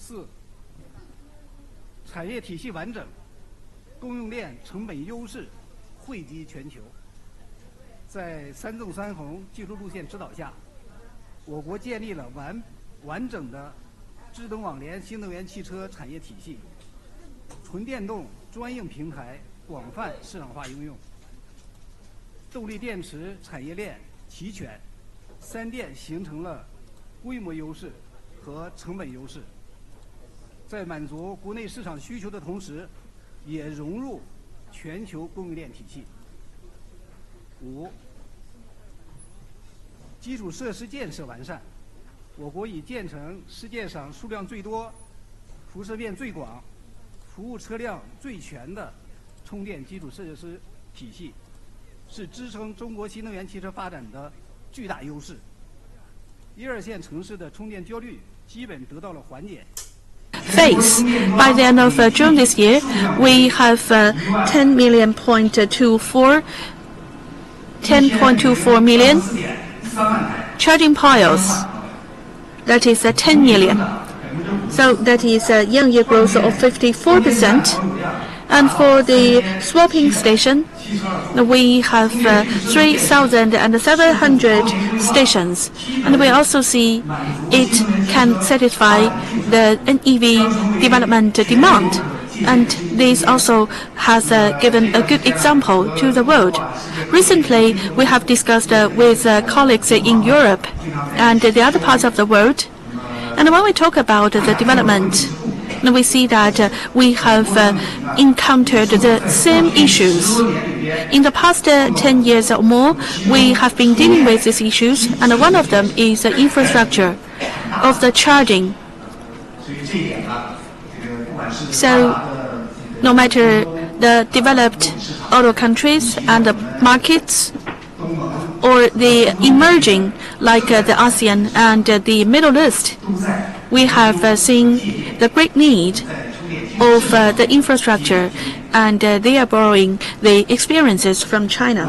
4. 产业体系完整，供应链成本优势惠及全球。在3纵3横技术路线指导下，我国建立了完整的智能网联新能源汽车产业体系，纯电动专用平台广泛市场化应用，动力电池产业链齐全，3电形成了规模优势和成本优势，在满足国内市场需求的同时，也融入全球供应链体系。5. 基础设施建设完善，我国已建成世界上数量最多、辐射面最广、服务车辆最全的充电基础设施体系，是支撑中国新能源汽车发展的巨大优势。1、2线城市的充电焦虑基本得到了缓解。Phase. By the end of June this year, we have 10.24 million charging piles. That is 10 million. So that is a year-on-year growth of 54%. And for the swapping station, we have 3,700 stations, and we also see it can satisfy the NEV development demand. And this also has given a good example to the world. Recently, we have discussed with colleagues in Europe and the other parts of the world. And when we talk about the development, we see that we have encountered the same issues. In the past 10 years or more, we have been dealing with these issues, and one of them is the infrastructure of the charging. So, no matter the developed other countries and the markets, or the emerging like the ASEAN and the Middle East, we have seen the great need of the infrastructure, and they are borrowing the experiences from China.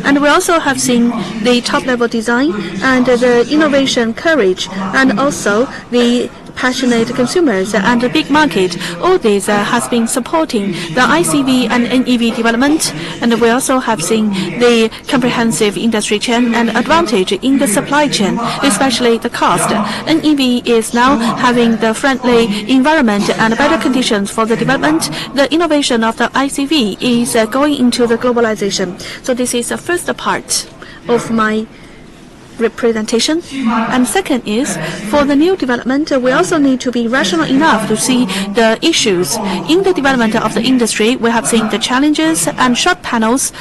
And we also have seen the top-level design and the innovation courage, and also the passionate consumers and the big market. All this has been supporting the ICV and NEV development, and we also have seen the comprehensive industry chain and advantage in the supply chain, especially the cost. NEV is now having the friendly environment and better conditions for the development. The innovation of the ICV is going into the globalization. So this is the first part of my representation. And second is, for the new development, we also need to be rational enough to see the issues. In the development of the industry, we have seen the challenges and short panels,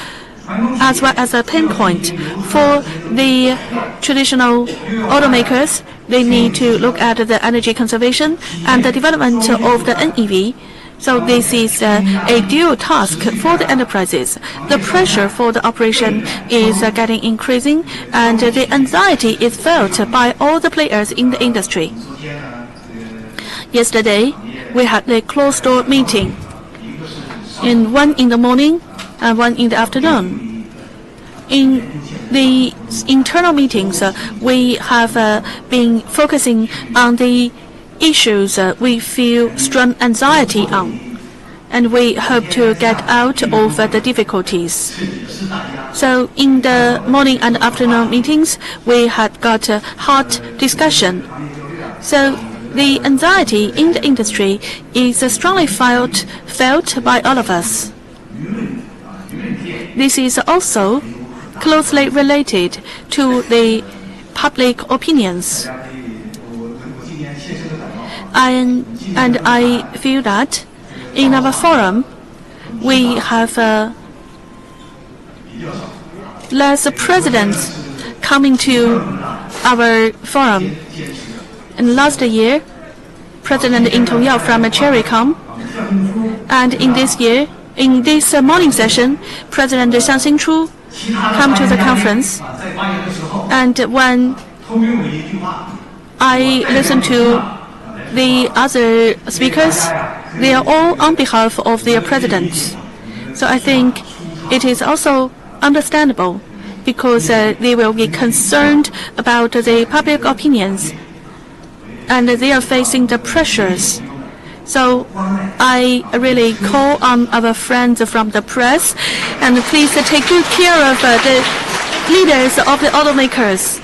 as well as a pain point. For the traditional automakers, they need to look at the energy conservation and the development of the NEV. So this is a dual task for the enterprises. The pressure for the operation is getting increasing, and the anxiety is felt by all the players in the industry. Yesterday, we had a closed-door meeting, one in the morning and one in the afternoon. In the internal meetings, we have been focusing on the issues we feel strong anxiety on, and we hope to get out of the difficulties. So in the morning and afternoon meetings, we had got a hot discussion. So the anxiety in the industry is strongly felt by all of us. This is also closely related to the public opinions. And I feel that in our forum, we have less presidents coming to our forum. And last year, President In Tong-yao from Cherrycom, and in this year, in this morning session, President Xiang Xingchu come to the conference. And when I listen to the other speakers, they are all on behalf of their presidents. So I think it is also understandable, because they will be concerned about the public opinions. and they are facing the pressures. So I really call on our friends from the press, and please take good care of the leaders of the automakers.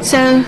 So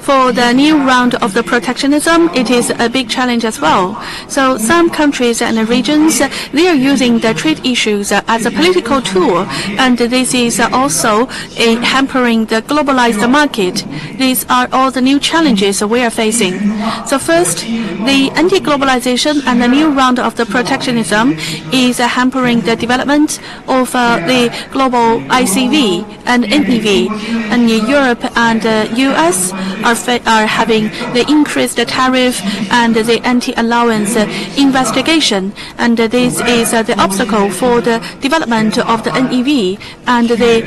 for the new round of the protectionism, it is a big challenge as well. So some countries and regions, they are using the trade issues as a political tool, and this is also hampering the globalized market. These are all the new challenges we are facing. So first, the anti-globalization and the new round of the protectionism is hampering the development of the global ICV and NEV. And Europe and US are having the increased tariff and the anti-allowance investigation, and this is the obstacle for the development of the NEV and the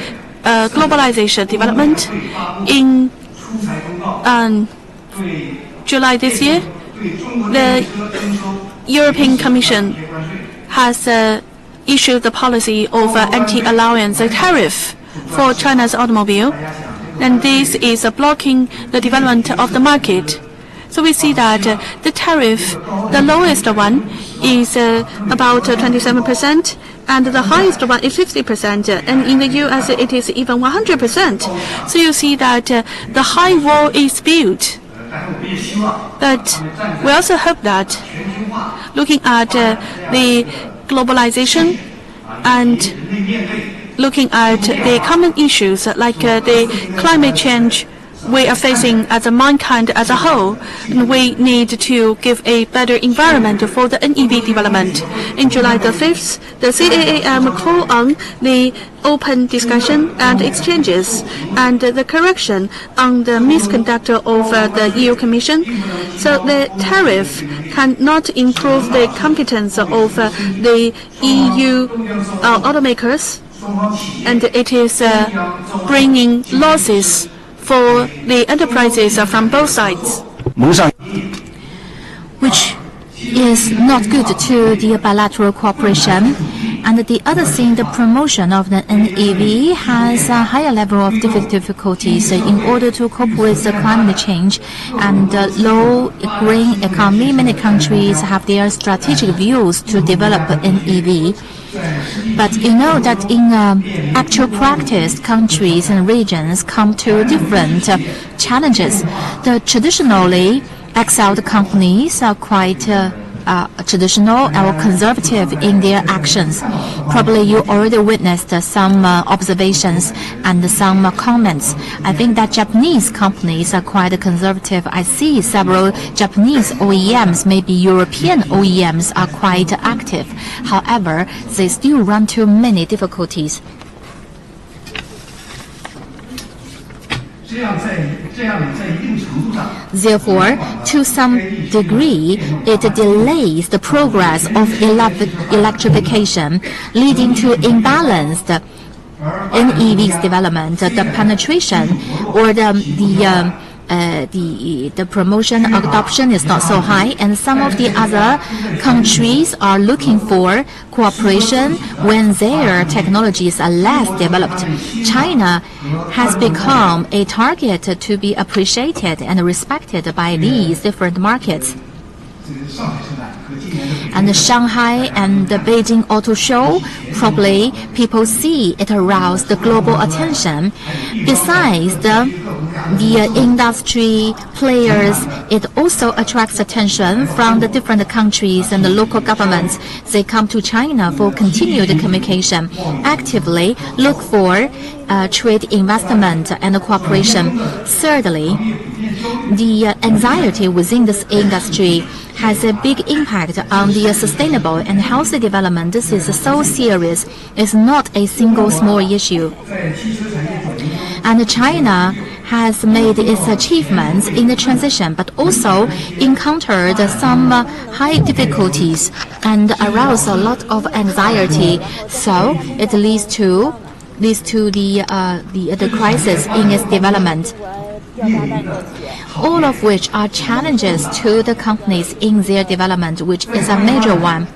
globalization development. In July this year, the European Commission has issued the policy of anti-allowance tariff for China's automobile, and this is blocking the development of the market. So we see that the tariff, the lowest one, is about 27%, and the highest one is 50%, and in the US it is even 100%. So you see that the high wall is built. But we also hope that, looking at the globalization and looking at the common issues like the climate change we are facing as a mankind as a whole, we need to give a better environment for the NEV development. In July the 5th, the CAAM called on the open discussion and exchanges and the correction on the misconduct of the EU Commission. So the tariff cannot improve the competence of the EU automakers, and it is bringing losses for the enterprises from both sides, which is not good to the bilateral cooperation. And the other thing, the promotion of the NEV has a higher level of difficulties in order to cope with the climate change and low green economy. Many countries have their strategic views to develop NEV. But you know that in actual practice, countries and regions come to different challenges. The traditionally excelled companies are quite traditional or conservative in their actions. Probably you already witnessed some observations and some comments. I think that Japanese companies are quite conservative. I see several Japanese OEMs, maybe European OEMs, are quite active. However, they still run into many difficulties. Therefore, to some degree, it delays the progress of electrification, leading to imbalanced NEV's development, the penetration or the promotion adoption is not so high, and some of the other countries are looking for cooperation when their technologies are less developed. China has become a target to be appreciated and respected by these different markets. And the Shanghai and the Beijing Auto Show, probably people see it arouse the global attention. Besides the industry players, it also attracts attention from the different countries and the local governments. They come to China for continued communication, actively look for trade investment and cooperation. Thirdly, the anxiety within this industry has a big impact on the sustainable and healthy development. This is so serious. It's not a single small issue. And China has made its achievements in the transition, but also encountered some high difficulties and aroused a lot of anxiety. So it leads to the crisis in its development. All of which are challenges to the companies in their development, which is a major one.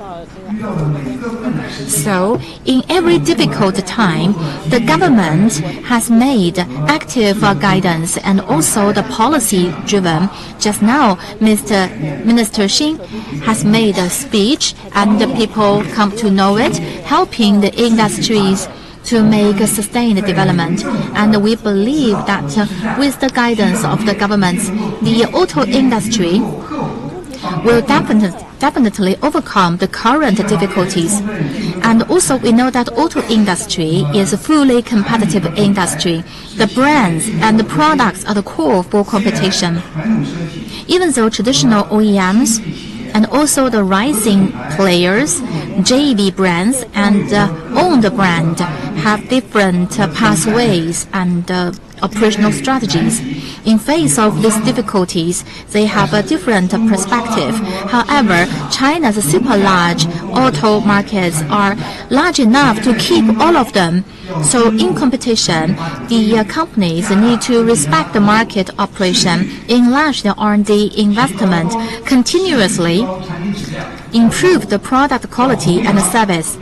So, in every difficult time, the government has made active guidance and also the policy driven. Just now, Minister Xin has made a speech and the people come to know it, helping the industries to make a sustained development. And we believe that with the guidance of the government, the auto industry will definitely overcome the current difficulties. And also we know that auto industry is a fully competitive industry. The brands and the products are the core for competition. Even though traditional OEMs and also the rising players, JV brands and owned brand have different pathways and operational strategies. In face of these difficulties, they have a different perspective. However, China's super large auto markets are large enough to keep all of them. So in competition, the companies need to respect the market operation, enlarge their R&D investment, continuously improve the product quality and service,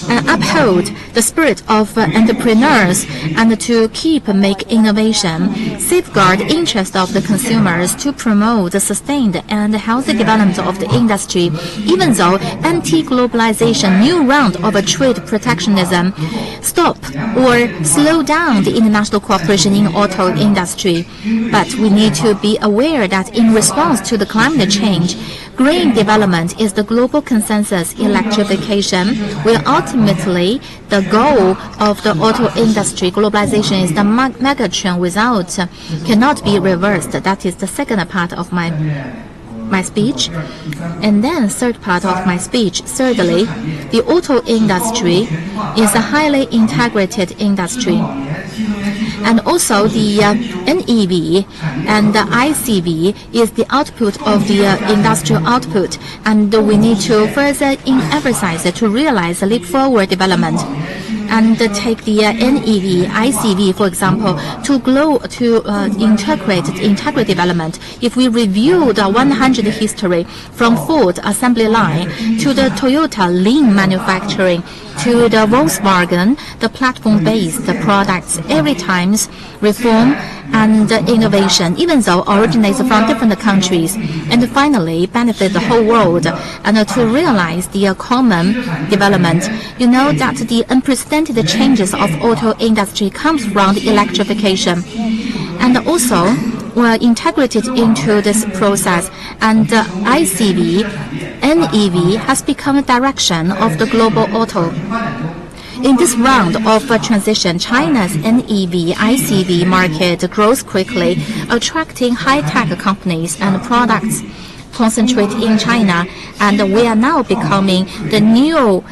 and uphold the spirit of entrepreneurs and to make innovation, safeguard interest of the consumers to promote the sustained and healthy development of the industry. Even though anti-globalization new round of a trade protectionism stop or slow down the international cooperation in auto industry, but we need to be aware that in response to the climate change, green development is the global consensus. Electrification will ultimately the goal of the auto industry. Globalization is the mega trend cannot be reversed. That is the second part of my speech. And then third part of my speech. Thirdly, the auto industry is a highly integrated industry. And also the NEV and the ICV is the output of the industrial output, and we need to further emphasize to realize a leap forward development. And take the NEV, ICV, for example, to integrate development. If we review the 100 history from Ford assembly line to the Toyota lean manufacturing to the Volkswagen, the platform-based products, every time's reform and innovation, even though originates from different countries, and finally benefit the whole world, and to realize the common development. You know that the unprecedented changes of auto industry comes from the electrification, and also were integrated into this process, and ICV, NEV has become the direction of the global auto. In this round of transition, China's NEV, ICV market grows quickly, attracting high-tech companies and products concentrate in China, and we are now becoming the new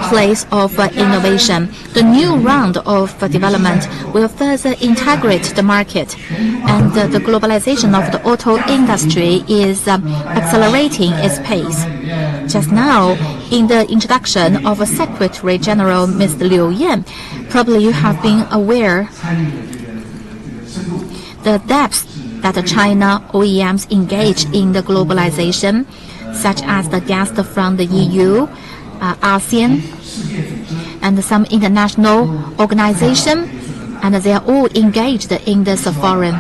place of innovation. The new round of development will further integrate the market, and the globalization of the auto industry is accelerating its pace. Just now, in the introduction of Secretary General Mr. Liu Yan, probably you have been aware the depths that China OEMs engage in the globalization, such as the guests from the EU, ASEAN, and some international organization, and they are all engaged in this forum.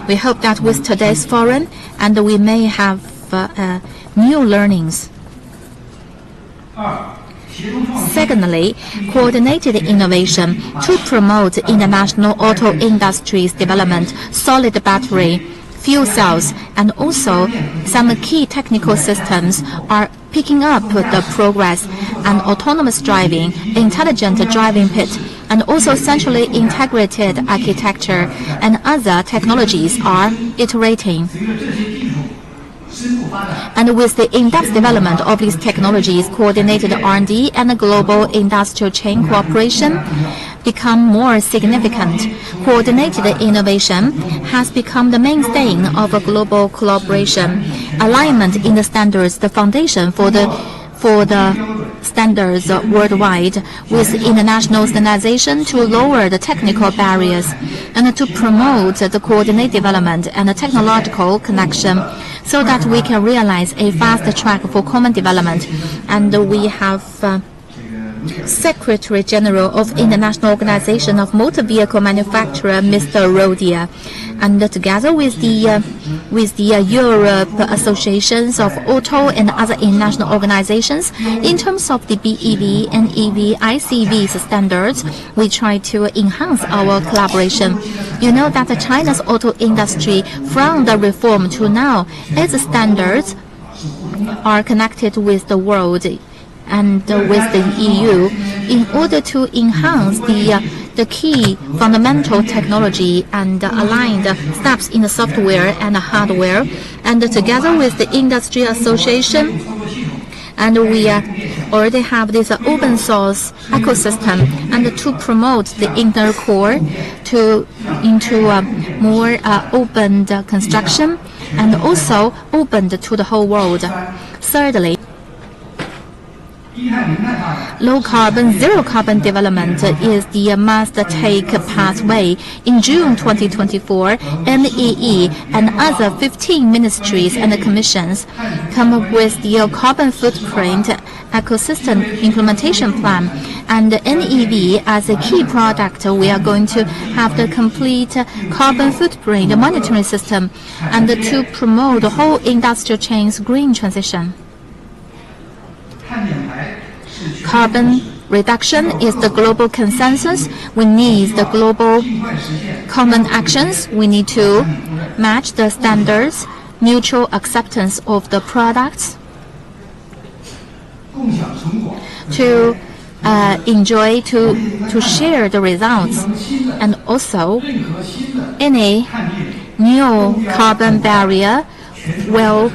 We hope that with today's forum, and we may have new learnings. Secondly, coordinated innovation to promote international auto industry's development, solid battery, fuel cells, and also some key technical systems are picking up the progress, and autonomous driving, intelligent driving pit, and also centrally integrated architecture and other technologies are iterating. And with the in-depth development of these technologies, coordinated R&D and global industrial chain cooperation become more significant. Coordinated innovation has become the mainstay of a global collaboration. Alignment in the standards, the foundation for the standards worldwide, with international standardization to lower the technical barriers and to promote the coordinated development and the technological connection. so that we can realize a fast track for common development. And we have Secretary General of International Organization of Motor Vehicle Manufacturer, Mr. Rodia, and together with the Europe Associations of Auto and other international organizations, in terms of the BEV, NEV, ICV standards, we try to enhance our collaboration. You know that China's auto industry, from the reform to now, its standards are connected with the world and with the EU in order to enhance the key fundamental technology and aligned steps in the software and the hardware, and together with the industry association, and we already have this open source ecosystem, and to promote the inner core into more open construction and also open to the whole world. Thirdly, low carbon, zero carbon development is the must-take pathway. In June 2024, NEE and other 15 ministries and commissions come up with the carbon footprint ecosystem implementation plan. And NEV, as a key product, we are going to have the complete carbon footprint monitoring system and to promote the whole industrial chain's green transition. Carbon reduction is the global consensus. We need the global common actions. We need to match the standards, mutual acceptance of the products, to enjoy, to share the results, and also any new carbon barrier will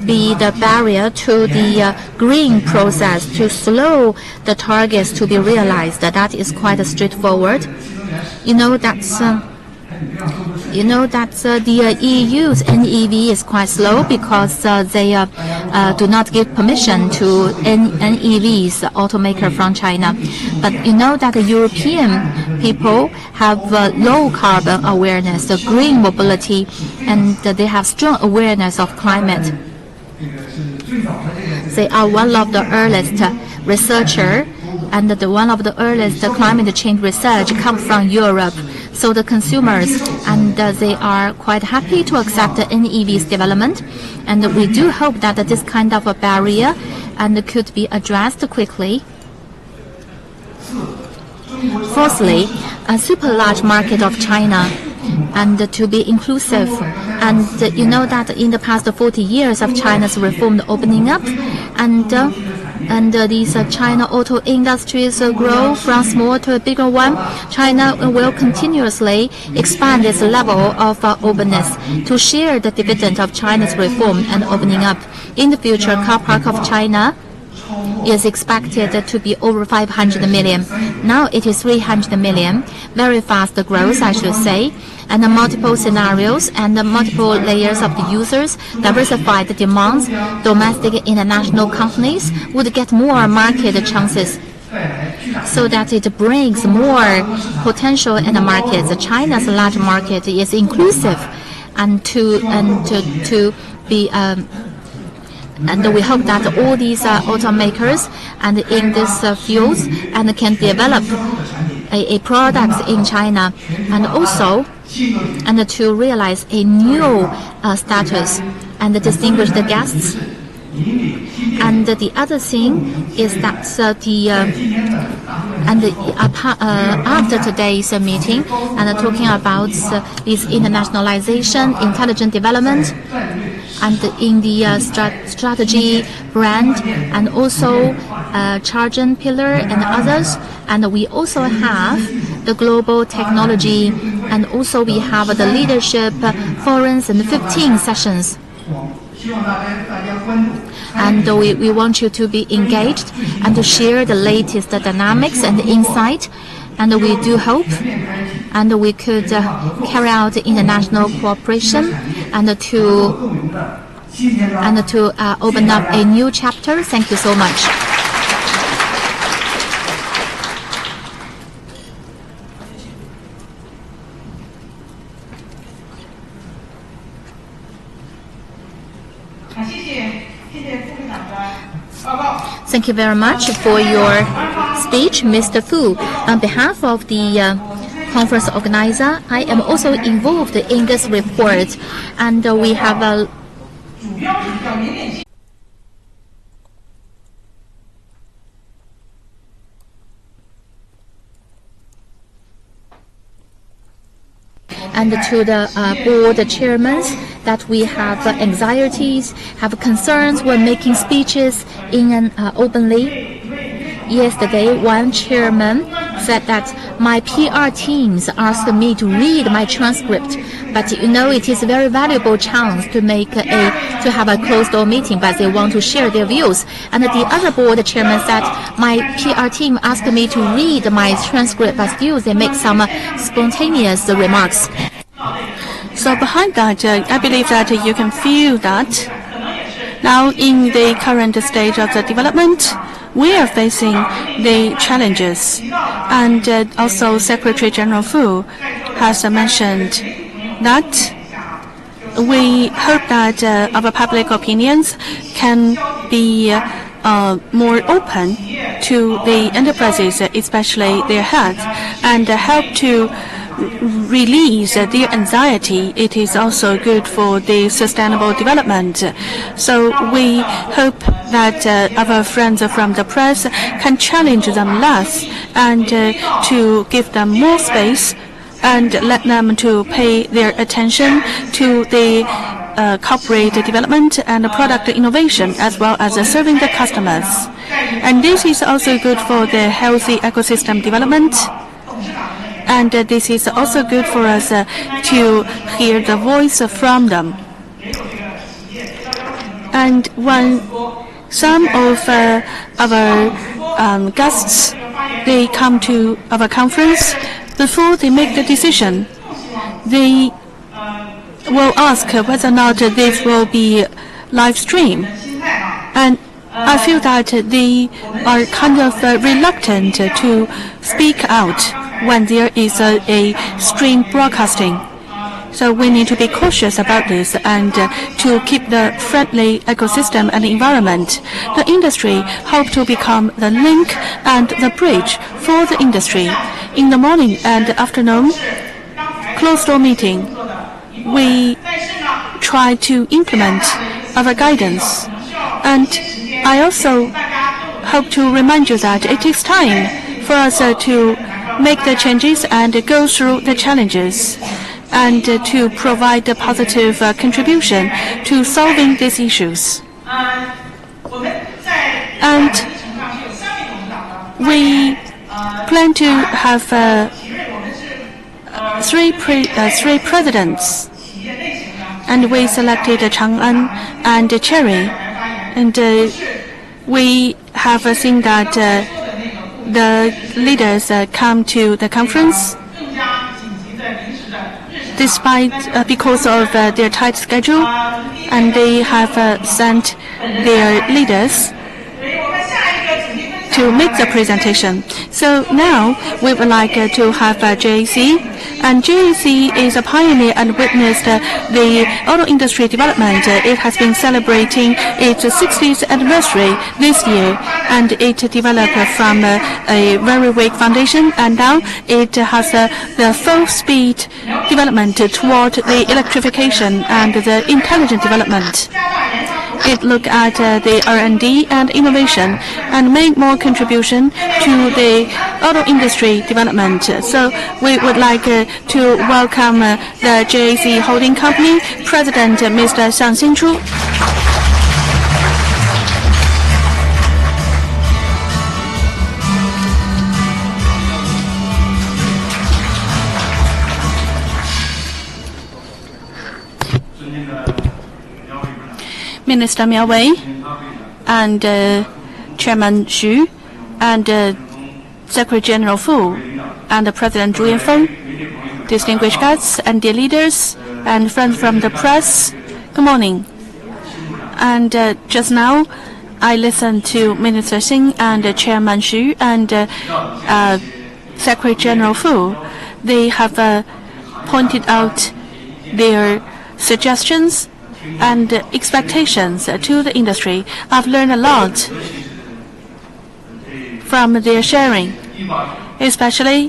be the barrier to the green process, to slow the targets to be realized. That is quite straightforward. You know that the EU's NEV is quite slow because they do not give permission to NEVs automaker from China. But you know that the European people have low carbon awareness, the green mobility, and they have strong awareness of climate. They are one of the earliest researchers, and one of the earliest climate change research comes from Europe. So the consumers, and they are quite happy to accept the NEV's development, and we do hope that this kind of a barrier and could be addressed quickly. Fourthly, a super large market of China, and to be inclusive. And you know that in the past 40 years of China's reform opening up, and these China auto industries grow from small to a bigger one, China will continuously expand its level of openness to share the dividend of China's reform and opening up. In the future, car park of China is expected to be over 500 million. Now it is 300 million. Very fast growth, I should say. And the multiple scenarios and the multiple layers of the users, diversified demands, domestic and international companies would get more market chances, so that it brings more potential in the market. China's large market is inclusive, and to be and we hope that all these automakers and in these fields and can develop a product in China, and also and to realize a new status and distinguish the guests. And the other thing is that after today's meeting and talking about this internationalization, intelligent development, and in the strategy, brand, and also charging pillar and others, and we also have the global technology, and also we have the leadership forums and 15 sessions. And we want you to be engaged and to share the latest dynamics and insight. And we do hope and we could carry out international cooperation and to open up a new chapter. Thank you so much. Thank you very much for your speech, Mr. Fu. On behalf of the conference organizer, I am also involved in this report, and we have a and to the board chairmen that we have anxieties, have concerns when making speeches in an openly. Yesterday, one chairman said that my PR teams asked me to read my transcript, but you know it is a very valuable chance to have a closed-door meeting, but they want to share their views. And the other board chairman said my PR team asked me to read my transcript, but still they make some spontaneous remarks. So behind that, I believe that you can feel that now in the current stage of the development, we are facing the challenges. And also Secretary General Fu has mentioned that we hope that our public opinions can be more open to the enterprises, especially their heads, and help to release their anxiety. It is also good for the sustainable development. So we hope that our friends from the press can challenge them less and to give them more space and let them to pay their attention to the corporate development and product innovation, as well as serving the customers. And this is also good for the healthy ecosystem development. And this is also good for us to hear the voice from them. And when some of our guests, they come to our conference, before they make the decision, they will ask whether or not this will be live stream. And I feel that they are kind of reluctant to speak out when there is a stream broadcasting. So we need to be cautious about this and to keep the friendly ecosystem and environment. The industry hope to become the link and the bridge for the industry. In the morning and afternoon, closed-door meeting, we try to implement our guidance. And I also hope to remind you that it takes time for us to make the changes and go through the challenges and to provide a positive contribution to solving these issues. And we plan to have three presidents, and we selected Chang'an and Cherry, and we have seen that the leaders come to the conference because of their tight schedule, and they have sent their leaders to make the presentation. So now we would like to have JAC, and JAC is a pioneer and witnessed the auto industry development. It has been celebrating its 60th anniversary this year, and it developed from a very weak foundation, and now it has the full speed development toward the electrification and the intelligent development. It looked at the R&D and innovation and made more contribution to the auto industry development. So we would like to welcome the JAC Holding Company President, Mr. Xiang Xinchu. Minister Miao Wei and Chairman Xu and Secretary General Fu and President Zhu Yanfeng, distinguished guests and dear leaders and friends from the press, good morning. And just now, I listened to Minister Xing and Chairman Xu and Secretary General Fu. They have pointed out their suggestions and expectations to the industry. I've learned a lot. from their sharing, especially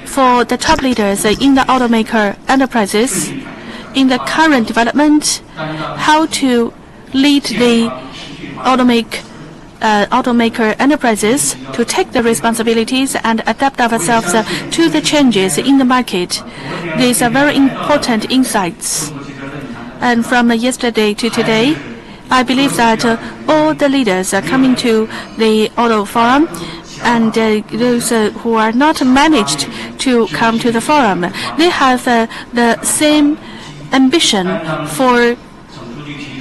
for the top leaders in the automaker enterprises. In the current development, how to lead the automaker enterprises to take the responsibilities and adapt ourselves to the changes in the market. These are very important insights. And from yesterday to today, I believe that all the leaders are coming to the Auto Forum, and those who are not managed to come to the forum, they have the same ambition for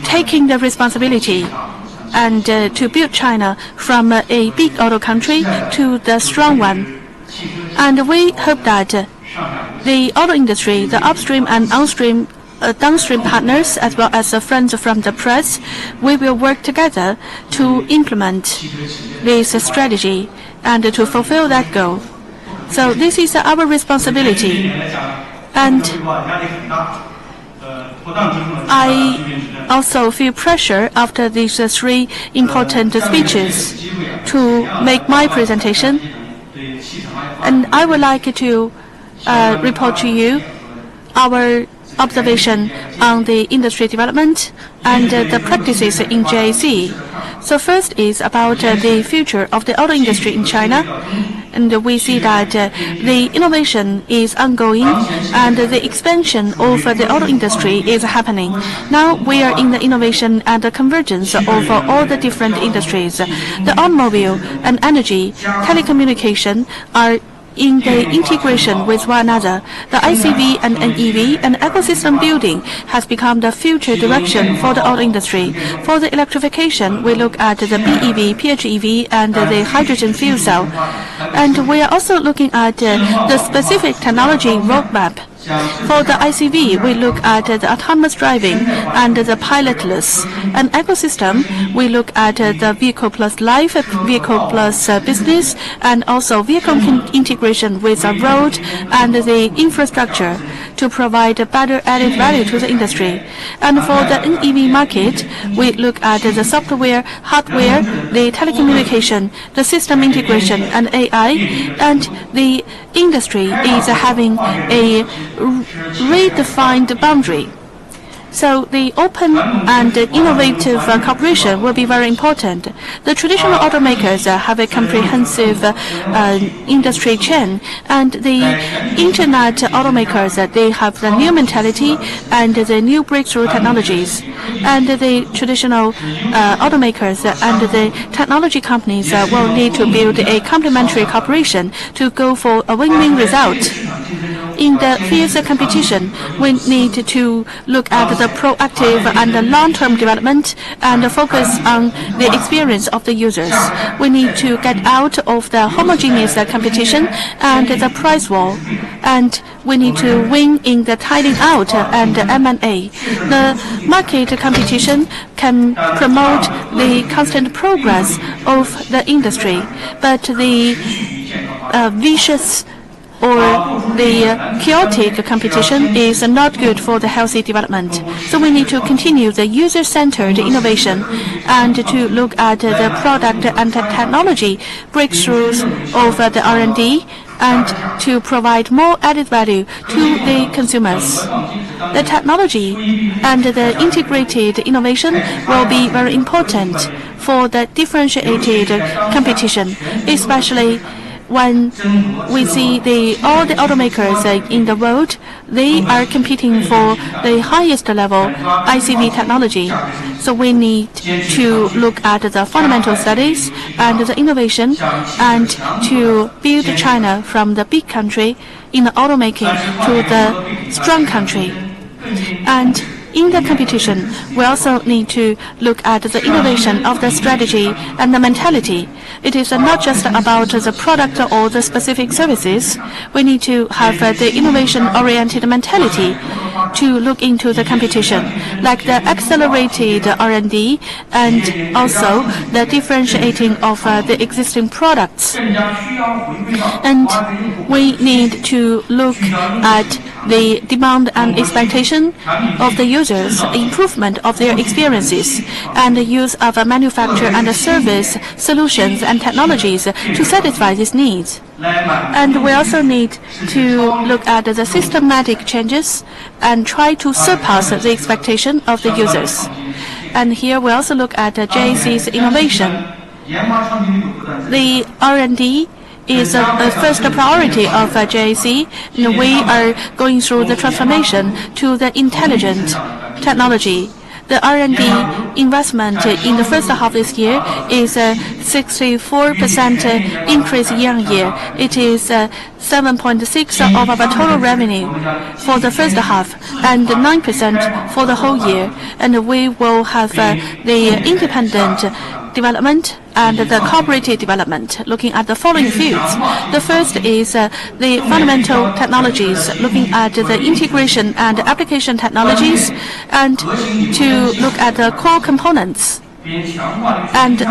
taking the responsibility and to build China from a big auto country to the strong one. And we hope that the auto industry, the upstream and downstream partners, as well as friends from the press, we will work together to implement this strategy and to fulfill that goal. So this is our responsibility. And I also feel pressure after these three important speeches to make my presentation. And I would like to report to you our observation on the industry development and the practices in JAC. So first is about the future of the auto industry in China. And we see that the innovation is ongoing and the expansion of the auto industry is happening. Now we are in the innovation and the convergence of all the different industries. The automobile and energy, telecommunication are in the integration with one another. The ICV and NEV and ecosystem building has become the future direction for the auto industry. For the electrification, we look at the BEV, PHEV, and the hydrogen fuel cell. And we are also looking at the specific technology roadmap. For the ICV, we look at the autonomous driving and the pilotless. An ecosystem, we look at the vehicle plus life, vehicle plus business, and also vehicle integration with a road and the infrastructure to provide a better added value to the industry. And for the NEV market, we look at the software, hardware, the telecommunication, the system integration, and AI, and the industry is having a redefined boundary. So the open and innovative cooperation will be very important. The traditional automakers have a comprehensive industry chain, and the internet automakers, they have the new mentality and the new breakthrough technologies. And the traditional automakers and the technology companies will need to build a complementary cooperation to go for a win-win result. In the fierce competition, we need to look at the proactive and the long-term development and focus on the experience of the users. We need to get out of the homogeneous competition and the price war, and we need to win in the tidying out and M&A. The market competition can promote the constant progress of the industry, but the vicious or the chaotic competition is not good for the healthy development. So we need to continue the user-centered innovation and to look at the product and the technology breakthroughs of the R&D and to provide more added value to the consumers. The technology and the integrated innovation will be very important for the differentiated competition, especially when we see all the automakers in the world, they are competing for the highest level ICV technology. So we need to look at the fundamental studies and the innovation and to build China from the big country in the automaking to the strong country. And in the competition, we also need to look at the innovation of the strategy and the mentality. It is not just about the product or the specific services. We need to have the innovation-oriented mentality to look into the competition, like the accelerated R&D and also the differentiating of the existing products. And we need to look at the demand and expectation of the users, improvement of their experiences, and the use of manufacture and service solutions and technologies to satisfy these needs. And we also need to look at the systematic changes and try to surpass the expectation of the users. And here we also look at JAC's innovation. The R&D is a first priority of JAC. We are going through the transformation to the intelligent technology. The R&D investment in the first half this year is a 64% increase year-on-year. It is 7.6% of our total revenue for the first half and 9% for the whole year. And we will have the independent development and the cooperative development, looking at the following fields. The first is the fundamental technologies, looking at the integration and application technologies, and to look at the core components, and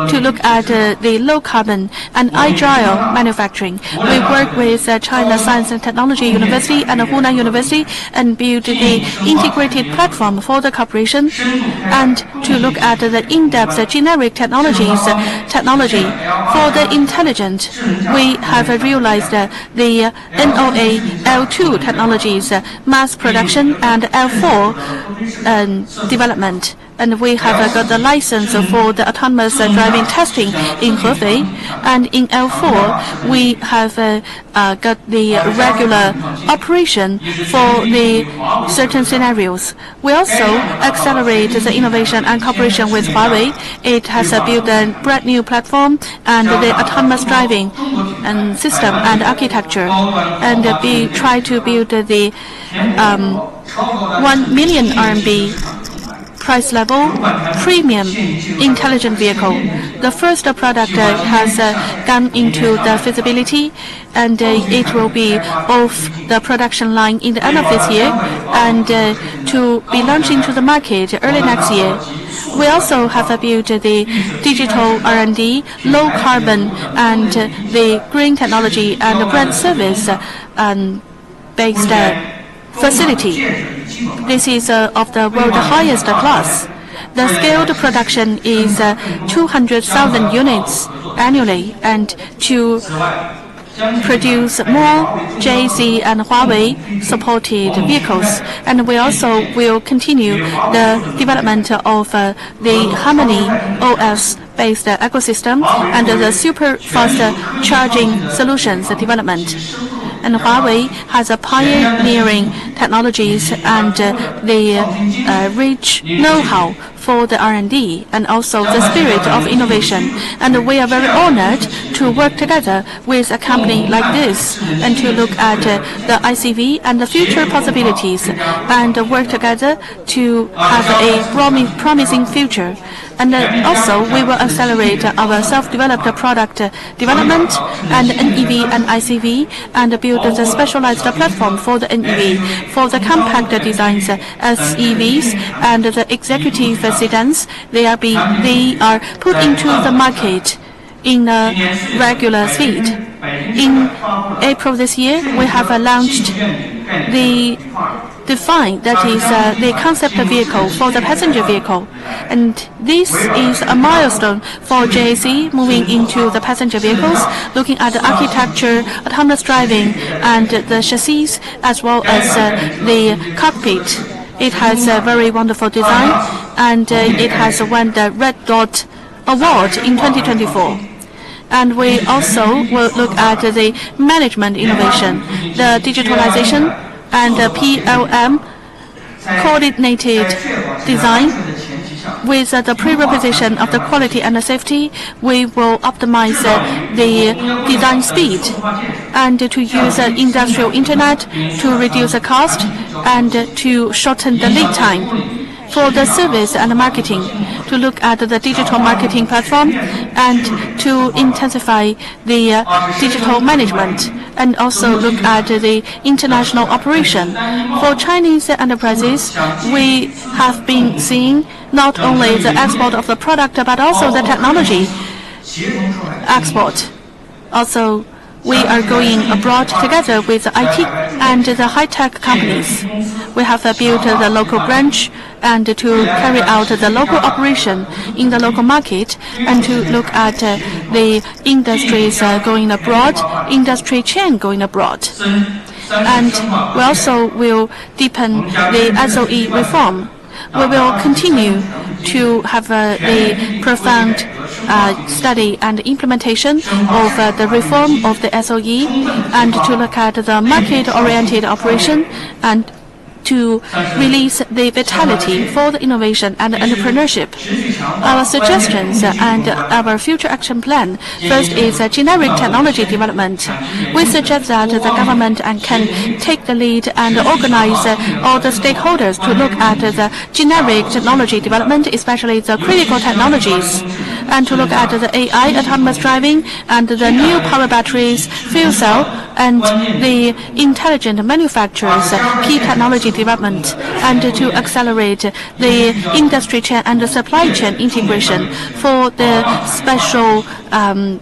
to look at the low-carbon and agile manufacturing. We work with China Science and Technology University and Hunan University and build the integrated platform for the cooperation, and to look at the in-depth generic technology. For the intelligent, we have realized the NOA L2 technologies, mass production, and L4 development. And we have got the license for the autonomous driving testing in Hefei. And in L4, we have got the regular operation for the certain scenarios. We also accelerate the innovation and cooperation with Huawei. It has built a brand new platform and the autonomous driving and system and architecture. And we try to build the 1 million RMB price level premium intelligent vehicle. The first product has gone into the feasibility, and it will be off the production line in the end of this year and to be launched into the market early next year. We also have built the digital R&D, low carbon, and the green technology and brand service based facility. This is of the world highest class. The scaled production is 200,000 units annually, and to produce more JAC and Huawei supported vehicles. And we also will continue the development of the Harmony OS based ecosystem and the super fast charging solutions development. And Huawei has a pioneering technologies and the rich know-how for the R&D and also the spirit of innovation. And we are very honored to work together with a company like this and to look at the ICV and the future possibilities and work together to have a promising future. And also, we will accelerate our self-developed product development and NEV and ICV, and build the specialized platform for the NEV, for the compact designs, SEVs, and the executive sedans. They are put into the market in a regular speed. In April this year, we have launched the Define, that is the concept vehicle for the passenger vehicle. And this is a milestone for JAC moving into the passenger vehicles, looking at the architecture, autonomous driving, and the chassis, as well as the cockpit. It has a very wonderful design, and it has won the Red Dot Award in 2024. And we also will look at the management innovation, the digitalization, and the PLM coordinated design. With the prerequisition of the quality and the safety, we will optimize the design speed and to use industrial internet to reduce the cost and to shorten the lead time. For the service and marketing, to look at the digital marketing platform and to intensify the digital management, and also look at the international operation. For Chinese enterprises, we have been seeing not only the export of the product but also the technology export. Also, we are going abroad together with the IT and the high-tech companies. We have built the local branch and to carry out the local operation in the local market and to look at the industries going abroad, industry chain going abroad. And we also will deepen the SOE reform. We will continue to have the profound study and implementation of the reform of the SOE and to look at the market-oriented operation and to release the vitality for the innovation and entrepreneurship. Our suggestions and our future action plan, first is generic technology development. We suggest that the government can take the lead and organize all the stakeholders to look at the generic technology development, especially the critical technologies, and to look at the AI, autonomous driving, and the new power batteries, fuel cell, and the intelligent manufacturers, key technology development, and to accelerate the industry chain and the supply chain integration for the special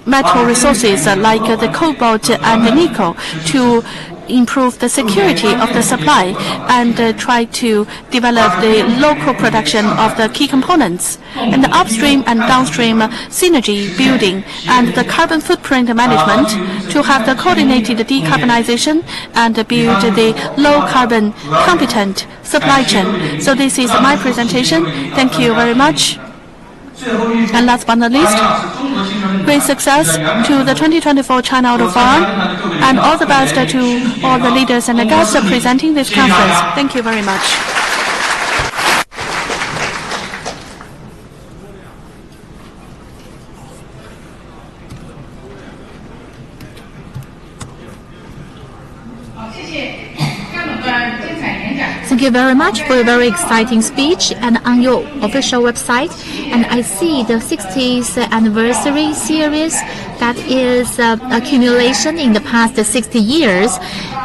metal resources like the cobalt and the nickel to improve the security of the supply and try to develop the local production of the key components, and the upstream and downstream synergy building and the carbon footprint management to have the coordinated decarbonization and build the low carbon competent supply chain. So this is my presentation. Thank you very much. And last but not least, great success to the 2024 China Auto Forum, and all the best to all the leaders and the guests presenting this conference. Thank you very much. Thank you very much for a very exciting speech and on your official website. And I see the 60th anniversary series that is accumulation in the past 60 years.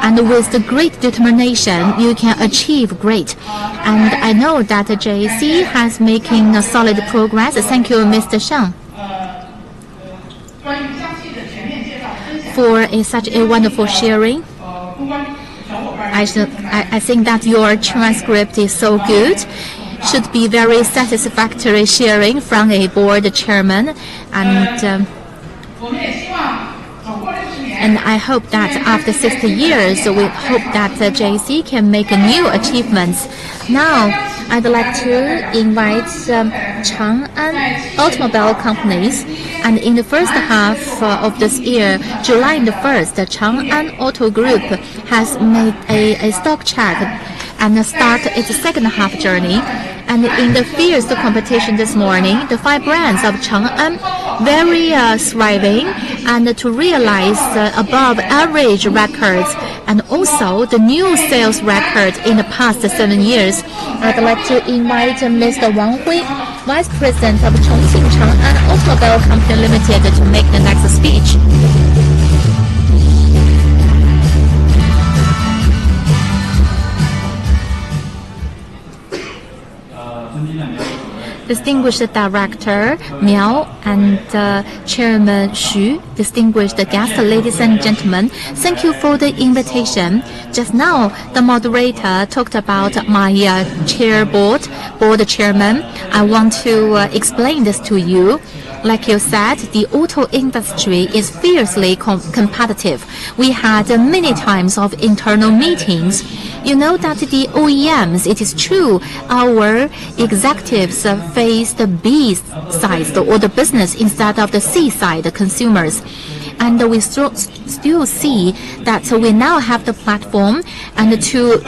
And with the great determination, you can achieve great. And I know that JAC has making a solid progress. Thank you, Mr. Shang, for such a wonderful sharing. I think that your transcript is so good. Should be very satisfactory sharing from a board chairman, and I hope that after 60 years, we hope that JAC can make new achievements. Now, I'd like to invite Chang'an automobile companies. And in the first half of this year, July the 1st, Chang'an Auto Group has made a stock check and start its second half journey. And in the fierce competition this morning, the 5 brands of Chang'an very thriving and to realize above average records and also the new sales record in the past 7 years. I'd like to invite Mr. Wang Hui, Vice President of Chongqing Chang'an Automobile Company Limited, to make the next speech. Distinguished Director Miao and Chairman Xu, distinguished guests, ladies and gentlemen, thank you for the invitation. Just now, the moderator talked about my board chairman. I want to explain this to you. Like you said, the auto industry is fiercely competitive. We had many times of internal meetings. You know that the OEMs, it is true, our executives face the B side or the business instead of the C side, the consumers. And we still see that we now have the platform and to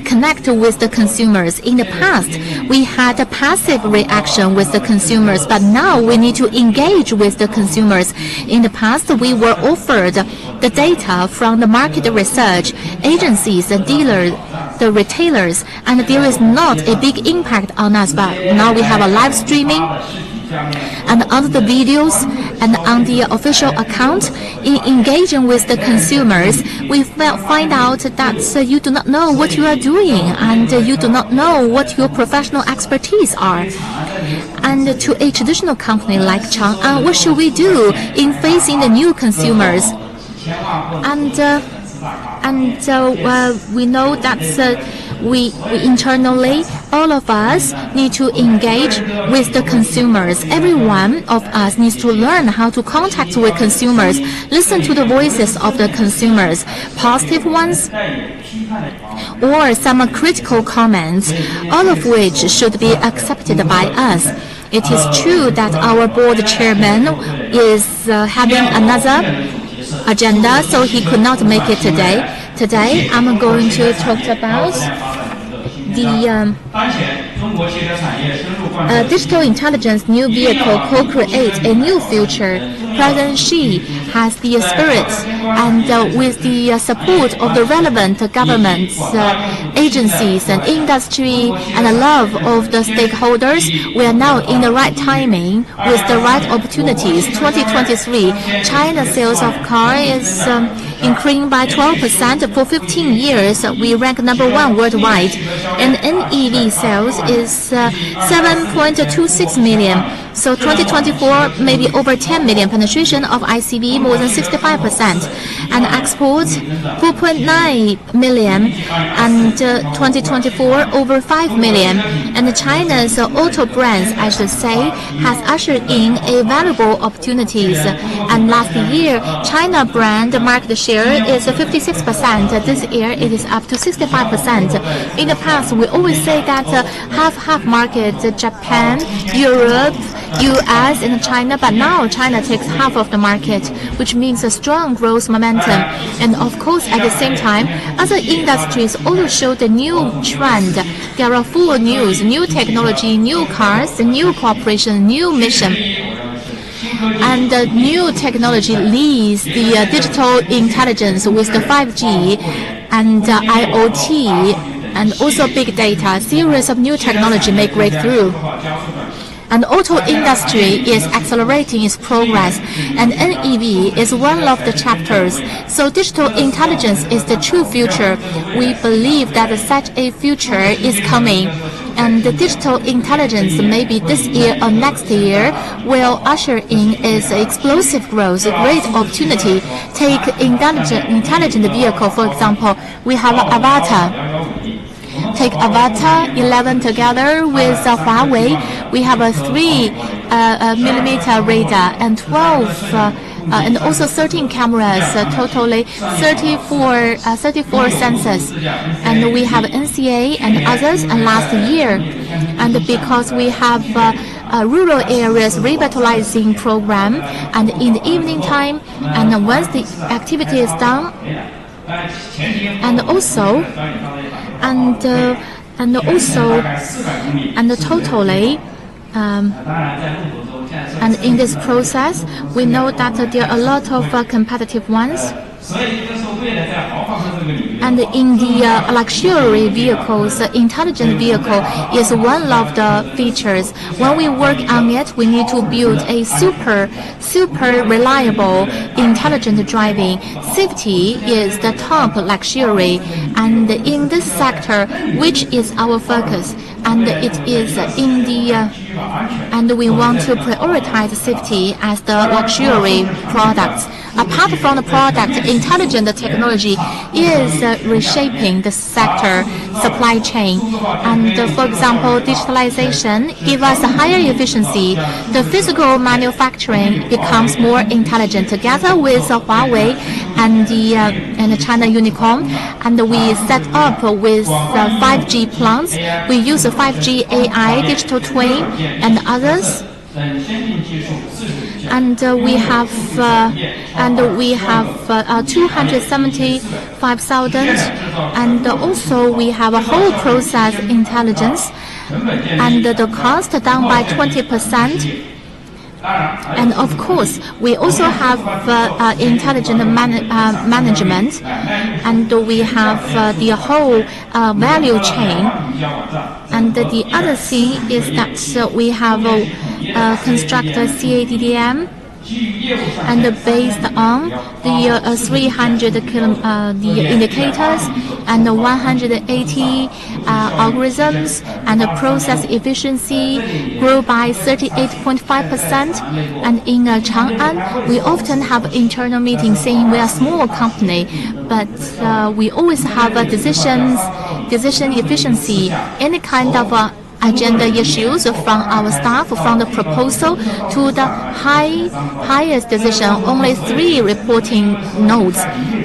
connect with the consumers. In the past, we had a passive reaction with the consumers, but now we need to engage with the consumers. In the past, we were offered the data from the market research agencies, the dealers, the retailers, and there is not a big impact on us. But now we have a live streaming and on the videos and on the official account. In engaging with the consumers, we find out that you do not know what you are doing and you do not know what your professional expertise are. And to a traditional company like Chang'an, what should we do in facing the new consumers? we know that we internally, all of us need to engage with the consumers. Every one of us needs to learn how to contact with consumers, listen to the voices of the consumers, positive ones or some critical comments, all of which should be accepted by us. It is true that our board chairman is having another agenda, so he could not make it today. Today, I'm going to talk about the digital intelligence new vehicle co-create a new future. President Xi has the spirit, and with the support of the relevant governments, agencies and industry and the love of the stakeholders, we are now in the right timing with the right opportunities. 2023, China's sales of car is increasing by 12%. For 15 years, we rank #1 worldwide, and NEV sales is 7.26 million. So 2024, maybe over 10 million. Penetration of ICV more than 65%, and exports 4.9 million, and 2024 over 5 million. And China's auto brands, I should say, has ushered in a valuable opportunities. And last year, China brand market share is 56%. This year, it is up to 65%. In the past, we always say that half market, Japan, Europe, US and China, but now China takes half of the market, which means a strong growth momentum. And of course, at the same time, other industries also show the new trend. There are full news, new technology, new cars, new cooperation, new mission. And the new technology leads the digital intelligence with the 5G and IoT and also big data. A series of new technology make breakthrough. And auto industry is accelerating its progress, and NEV is one of the chapters. So digital intelligence is the true future. We believe that such a future is coming, and the digital intelligence maybe this year or next year will usher in its explosive growth, a great opportunity. Take intelligent vehicle, for example, we have Avatar. Take Avatar 11 together with Huawei. We have a 3mm radar and 12 and also 13 cameras, totally 34 sensors. And we have NCA and others. And last year, and because we have rural areas revitalizing program, and in the evening time, and once the activity is done, and totally, and in this process, we know that there are a lot of competitive ones. And in the luxury vehicles, intelligent vehicle is one of the features. When we work on it, we need to build a super reliable, intelligent driving. Safety is the top luxury, and in this sector, which is our focus, and it is in the and we want to prioritize safety as the luxury products. Apart from the product, intelligent technology is reshaping the sector supply chain. And for example, digitalization gives us a higher efficiency. The physical manufacturing becomes more intelligent. Together with Huawei and the China Unicom, and we set up with 5G plants. We use 5G AI, digital twin, and others. And we have 275,000, and also we have a whole process intelligence, and the cost down by 20%. And of course, we also have intelligent management, and we have the whole value chain. And the other thing is that we have constructed CADDM And based on the 300 the indicators and 180 algorithms, and the process efficiency grew by 38.5%. And in Chang'an, we often have internal meetings saying we are a small company, but we always have decision efficiency, any kind of agenda issues from our staff, from the proposal to the highest decision, only 3 reporting notes.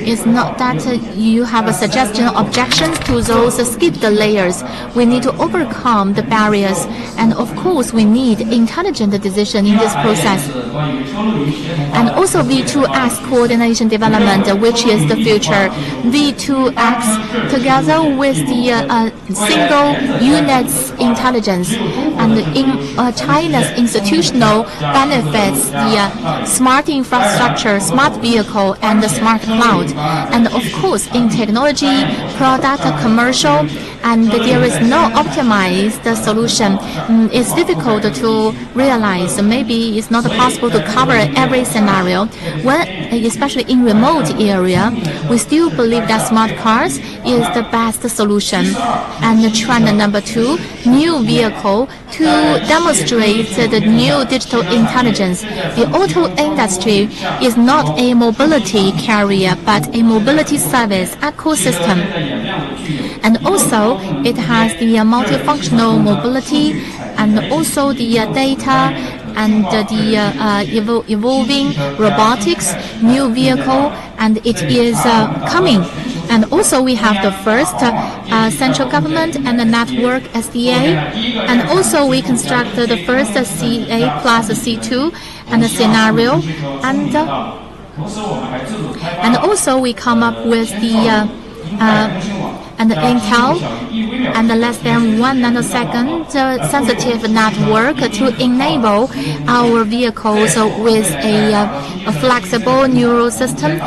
It's not that you have a suggestion or objections to those skipped layers. We need to overcome the barriers, and of course we need intelligent decision in this process. And also V2X coordination development, which is the future. V2X together with the single units intelligence, and in China's institutional benefits, the smart infrastructure, smart vehicle, and the smart cloud. And of course, in technology, product, commercial, and there is no optimized solution. It's difficult to realize. Maybe it's not possible to cover every scenario. When, especially in remote area, we still believe that smart cars is the best solution. And trend number 2, new vehicle to demonstrate the new digital intelligence. The auto industry is not a mobility carrier, but a mobility service ecosystem. And also, it has the multifunctional mobility, and also the data, and the evolving robotics, new vehicle, and it is coming. And also we have the first central government and the network SDA, and also we constructed the first CA plus C2 and the scenario, and also we come up with the and the Intel and less than 1 nanosecond sensitive network to enable our vehicles with a flexible neural system.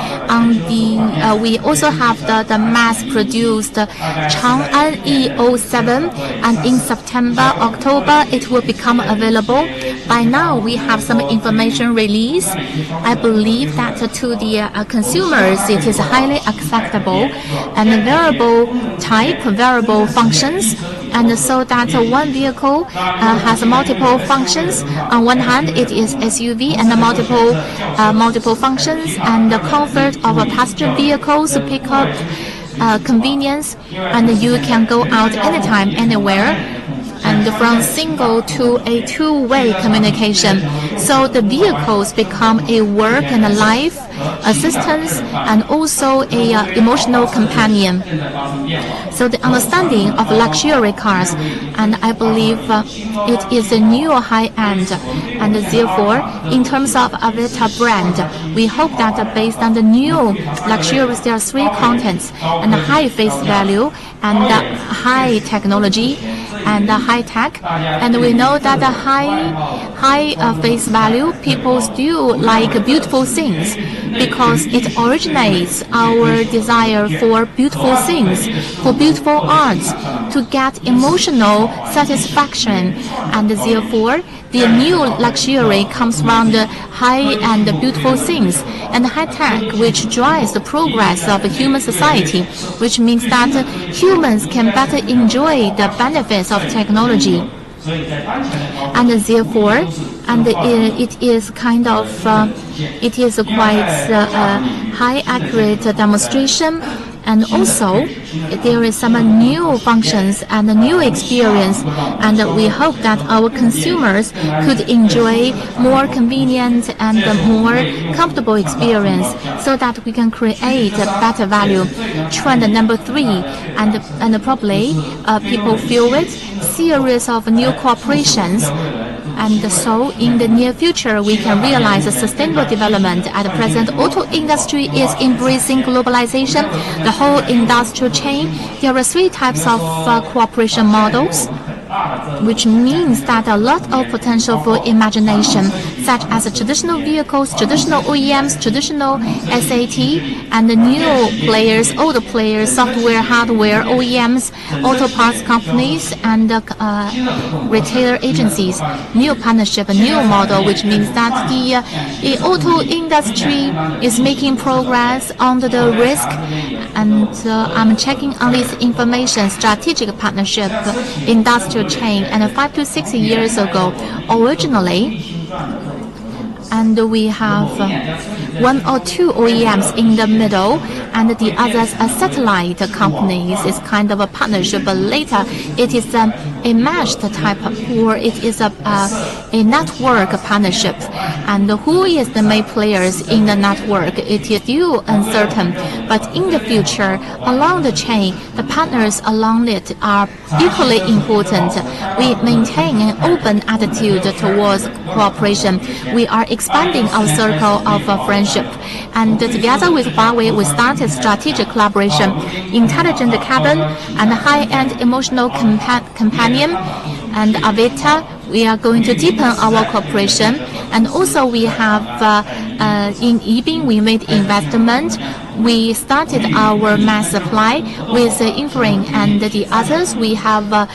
We also have the mass-produced Chang'an E07, and in September, October, it will become available. By now, we have some information release. I believe that to the consumers, it is highly acceptable, and variable type, variable functions, and so that one vehicle has multiple functions. On one hand, it is SUV and multiple functions, and the comfort of a passenger vehicles, pickup, convenience, and you can go out anytime, anywhere, and from single to a two-way communication. So the vehicles become a work and a life assistance, and also a emotional companion. So the understanding of luxury cars, and I believe it is a new high-end, and therefore in terms of Avita brand, we hope that based on the new luxurious, there are 3 contents, and high face value, and high technology, and high tech. And we know that the high face value, people still like beautiful things, because it originates our desire for beautiful things, for beautiful arts, to get emotional satisfaction, and therefore the new luxury comes from the high and beautiful things, and high tech, which drives the progress of human society, which means that humans can better enjoy the benefits of technology. And therefore, it is kind of, it is quite high accurate demonstration. And also, there is some new functions and a new experience, and we hope that our consumers could enjoy more convenient and more comfortable experience, so that we can create a better value. Trend number 3, and probably people feel it, series of new corporations. And so in the near future, we can realize a sustainable development. At present, auto industry is embracing globalization, the whole industrial chain. There are 3 types of cooperation models. which means that a lot of potential for imagination, such as traditional vehicles, traditional OEMs, traditional SAT, and the new players, older players, software, hardware, OEMs, auto parts companies, and retailer agencies. New partnership, a new model, which means that the auto industry is making progress under the risk, and I'm checking on this information, strategic partnership, industrial chain, and 5 to 6 years ago, originally, and we have 1 or 2 OEMs in the middle, and the others are satellite companies. It's kind of a partnership, but later it is a matched type, or it is a network partnership. And who is the main players in the network? It is still uncertain. But in the future, along the chain, the partners along it are equally important. We maintain an open attitude towards cooperation. We are expanding our circle of friendship. And together with Huawei, we started strategic collaboration, intelligent cabin, and high-end emotional companion, and Avita. We are going to deepen our cooperation. And also we have in Yibin, we made investment. We started our mass supply with Infraring and the others. We have a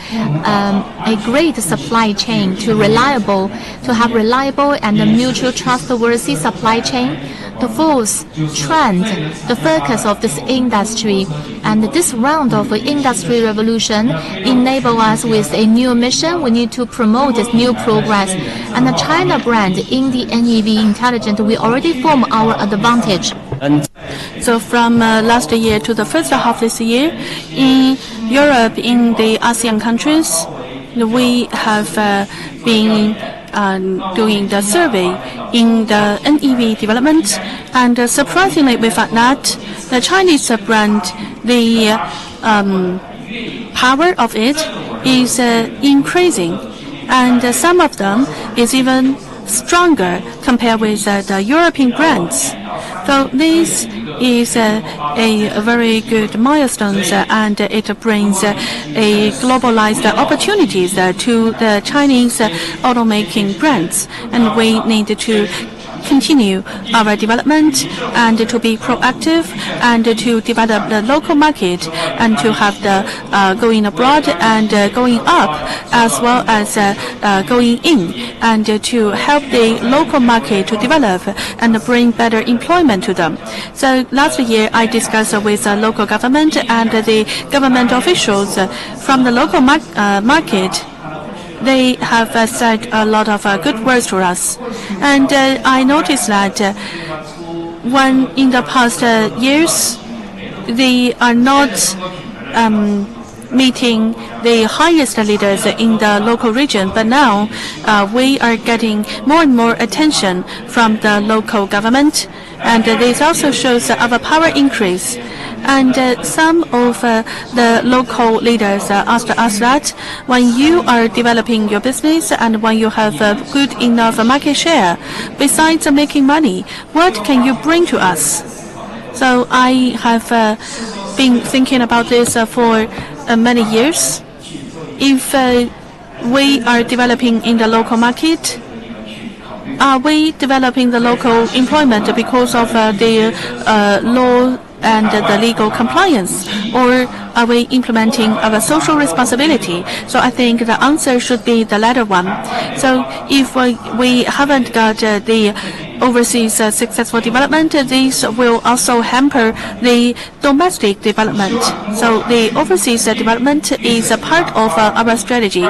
great supply chain to have reliable and mutual trustworthy supply chain. The fourth trend, the focus of this industry, and this round of industry revolution enable us with a new mission. We need to promote this new progress. And the China brand in the NEV intelligent, we already form our advantage. So from last year to the first half this year, in Europe, in the ASEAN countries, we have been doing the survey in the NEV development, and surprisingly we found that the Chinese brand, the power of it is increasing, and some of them is even stronger compared with the European brands. So this is a very good milestone, and it brings a globalized opportunities to the Chinese automaking brands, and we need to continue our development and to be proactive and to develop the local market and to have the going abroad and going up as well as going in, and to help the local market to develop and bring better employment to them. So last year I discussed with the local government and the government officials from the local market. They have said a lot of good words to us, and I noticed that when in the past years they are not meeting the highest leaders in the local region, but now we are getting more and more attention from the local government, and this also shows our power increase. And some of the local leaders asked us that when you are developing your business and when you have good enough market share, besides making money, what can you bring to us? So I have been thinking about this for many years. If we are developing in the local market, are we developing the local employment because of the law and the legal compliance, or are we implementing our social responsibility? So I think the answer should be the latter one. So if we haven't got the overseas successful development, this will also hamper the domestic development. So the overseas development is a part of our strategy.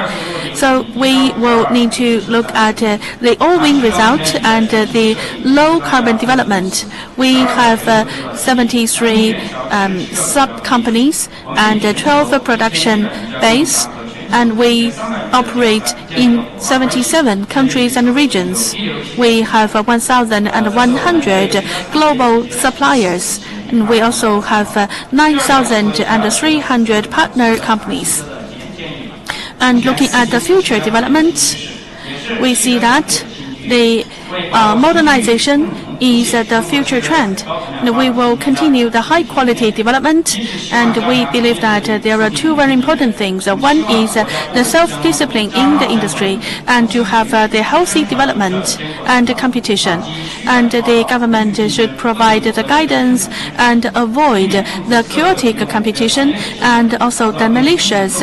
So we will need to look at the all-win result and the low carbon development. We have 73 sub-companies and 12 production base, and we operate in 77 countries and regions. We have 1,100 global suppliers, and we also have 9,300 partner companies. And looking at the future development, we see that the modernization is the future trend. And we will continue the high-quality development, and we believe that there are two very important things. One is the self-discipline in the industry, and to have the healthy development and competition. And the government should provide the guidance and avoid the chaotic competition and also the malicious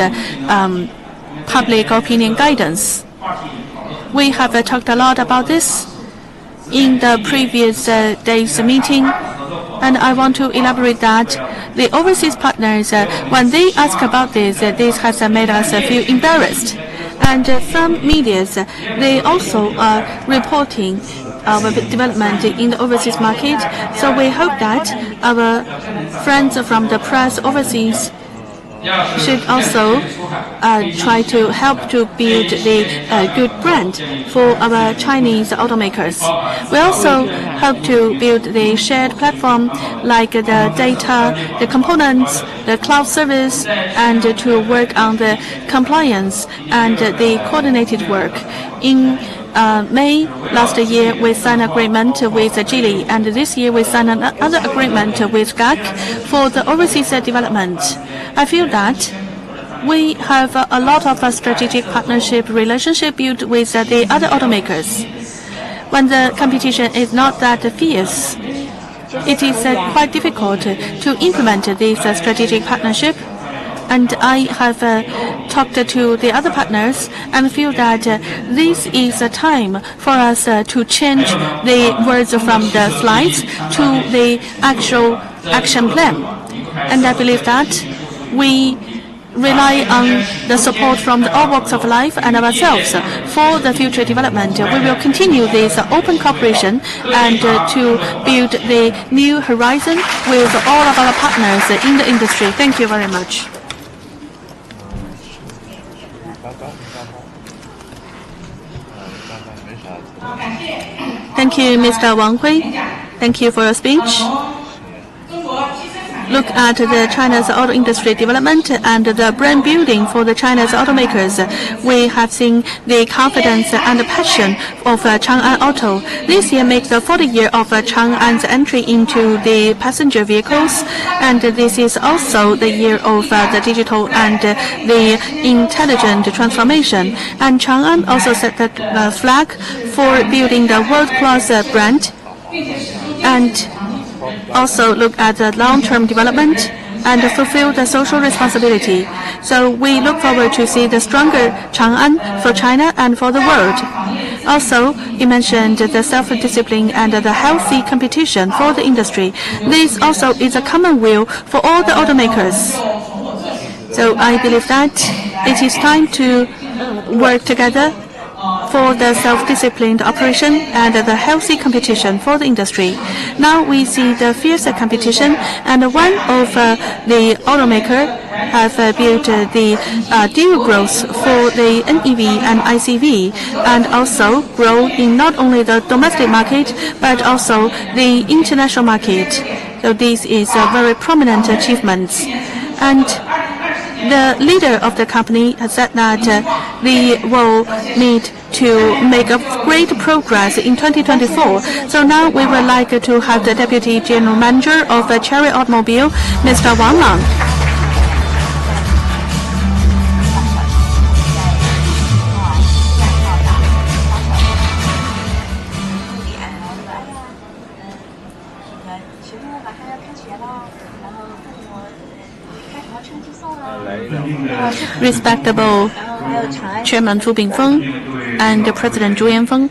public opinion guidance. We have talked a lot about this in the previous day's meeting, and I want to elaborate that the overseas partners, when they ask about this, this has made us feel embarrassed. And some medias, they also are reporting our development in the overseas market. So we hope that our friends from the press overseas should also try to help to build the good brand for our Chinese automakers. We also hope to build the shared platform like the data, the components, the cloud service, and to work on the compliance and the coordinated work. In May last year, we signed an agreement with Geely, and this year we signed another agreement with GAC for the overseas development. I feel that we have a lot of strategic partnership relationship built with the other automakers. When the competition is not that fierce, it is quite difficult to implement this strategic partnership. And I have talked to the other partners and feel that this is a time for us to change the words from the slides to the actual action plan. And I believe that we rely on the support from all walks of life and ourselves for the future development. We will continue this open cooperation and to build the new horizon with all of our partners in the industry. Thank you very much. Thank you, Mr. Wang Hui. Thank you for your speech. Look at the China's auto industry development and the brand building for the China's automakers. We have seen the confidence and the passion of Chang'an Auto. This year makes the 40th year of Chang'an's entry into the passenger vehicles, and this is also the year of the digital and the intelligent transformation. And Chang'an also set the flag for building the world-class brand, and also look at the long-term development and fulfill the social responsibility. So we look forward to see the stronger Chang'an for China and for the world. Also, you mentioned the self-discipline and the healthy competition for the industry. This also is a common will for all the automakers. So I believe that it is time to work together for the self-disciplined operation and the healthy competition for the industry. Now we see the fierce competition, and one of the automaker have built the dual growth for the NEV and ICV, and also grow in not only the domestic market but also the international market. So this is a very prominent achievement. And the leader of the company has said that we will need to make a great progress in 2024. So now we would like to have the Deputy General Manager of Chery Automobile, Mr. Wang Lang. Respectable Chairman Zhu Bingfeng and President Zhu Yanfeng,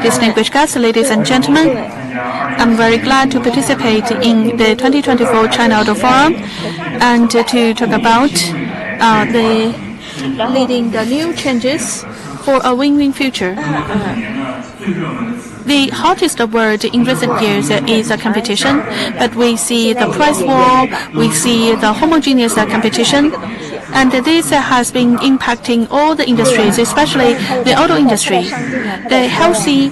distinguished guests, ladies and gentlemen, I'm very glad to participate in the 2024 China Auto Forum and to talk about leading the new changes for a win-win future. The hottest word in recent years is competition, but we see the price war, we see the homogeneous competition, and this has been impacting all the industries, especially the auto industry. The healthy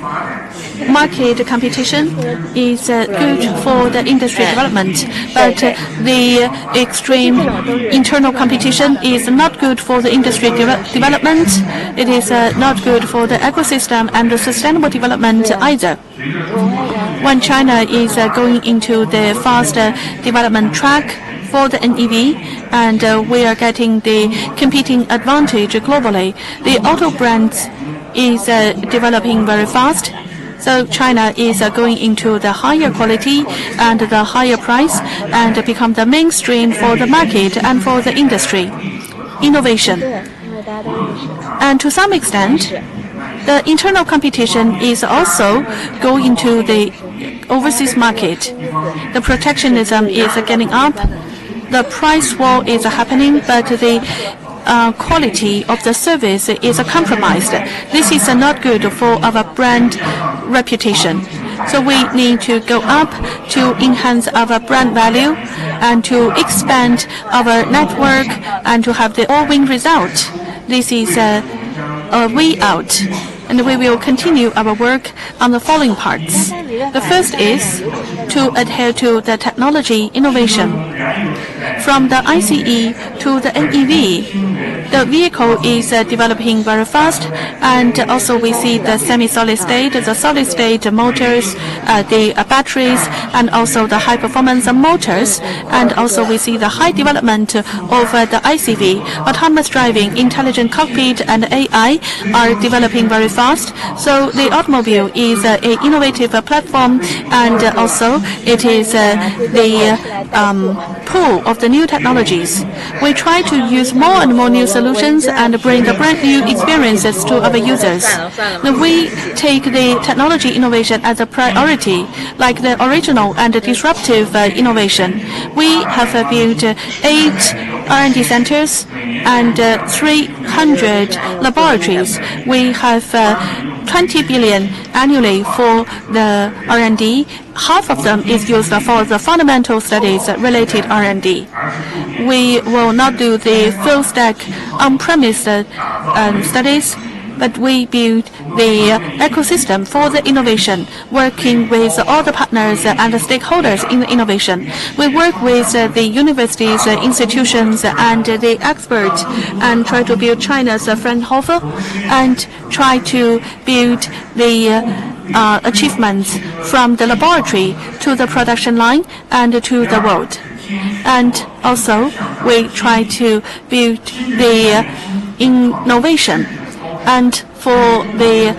market competition is good for the industry development, but the extreme internal competition is not good for the industry development. It is not good for the ecosystem and the sustainable development either. When China is going into the fast development track for the NEV, and we are getting the competing advantage globally, the auto brands is developing very fast. So China is going into the higher quality and the higher price and become the mainstream for the market and for the industry. Innovation. And to some extent, the internal competition is also going to the overseas market. The protectionism is getting up. The price war is happening, but the quality of the service is compromised. This is not good for our brand reputation. So we need to go up to enhance our brand value and to expand our network and to have the all-win result. This is a way out. And we will continue our work on the following parts. The first is to adhere to the technology innovation. From the ICE to the NEV, the vehicle is developing very fast, and also we see the semi-solid state, the solid state motors, the batteries, and also the high-performance motors, and also we see the high development of the ICV. Autonomous driving, intelligent cockpit, and AI are developing very fast. So the automobile is an innovative platform, and also it is the pool of the new technologies. We try to use more and more new solutions and bring the brand new experiences to our users. We take the technology innovation as a priority, like the original and disruptive innovation. We have built 8 R&D centers and 300 laboratories. We have 20 billion annually for the R&D. Half of them is used for the fundamental studies related R&D. We will not do the full stack on-premise studies, but we build the ecosystem for the innovation, working with all the partners and the stakeholders in the innovation. We work with the universities, institutions, and the experts, and try to build China's Fraunhofer, and try to build the achievements from the laboratory to the production line and to the world. And also, we try to build the innovation. And for the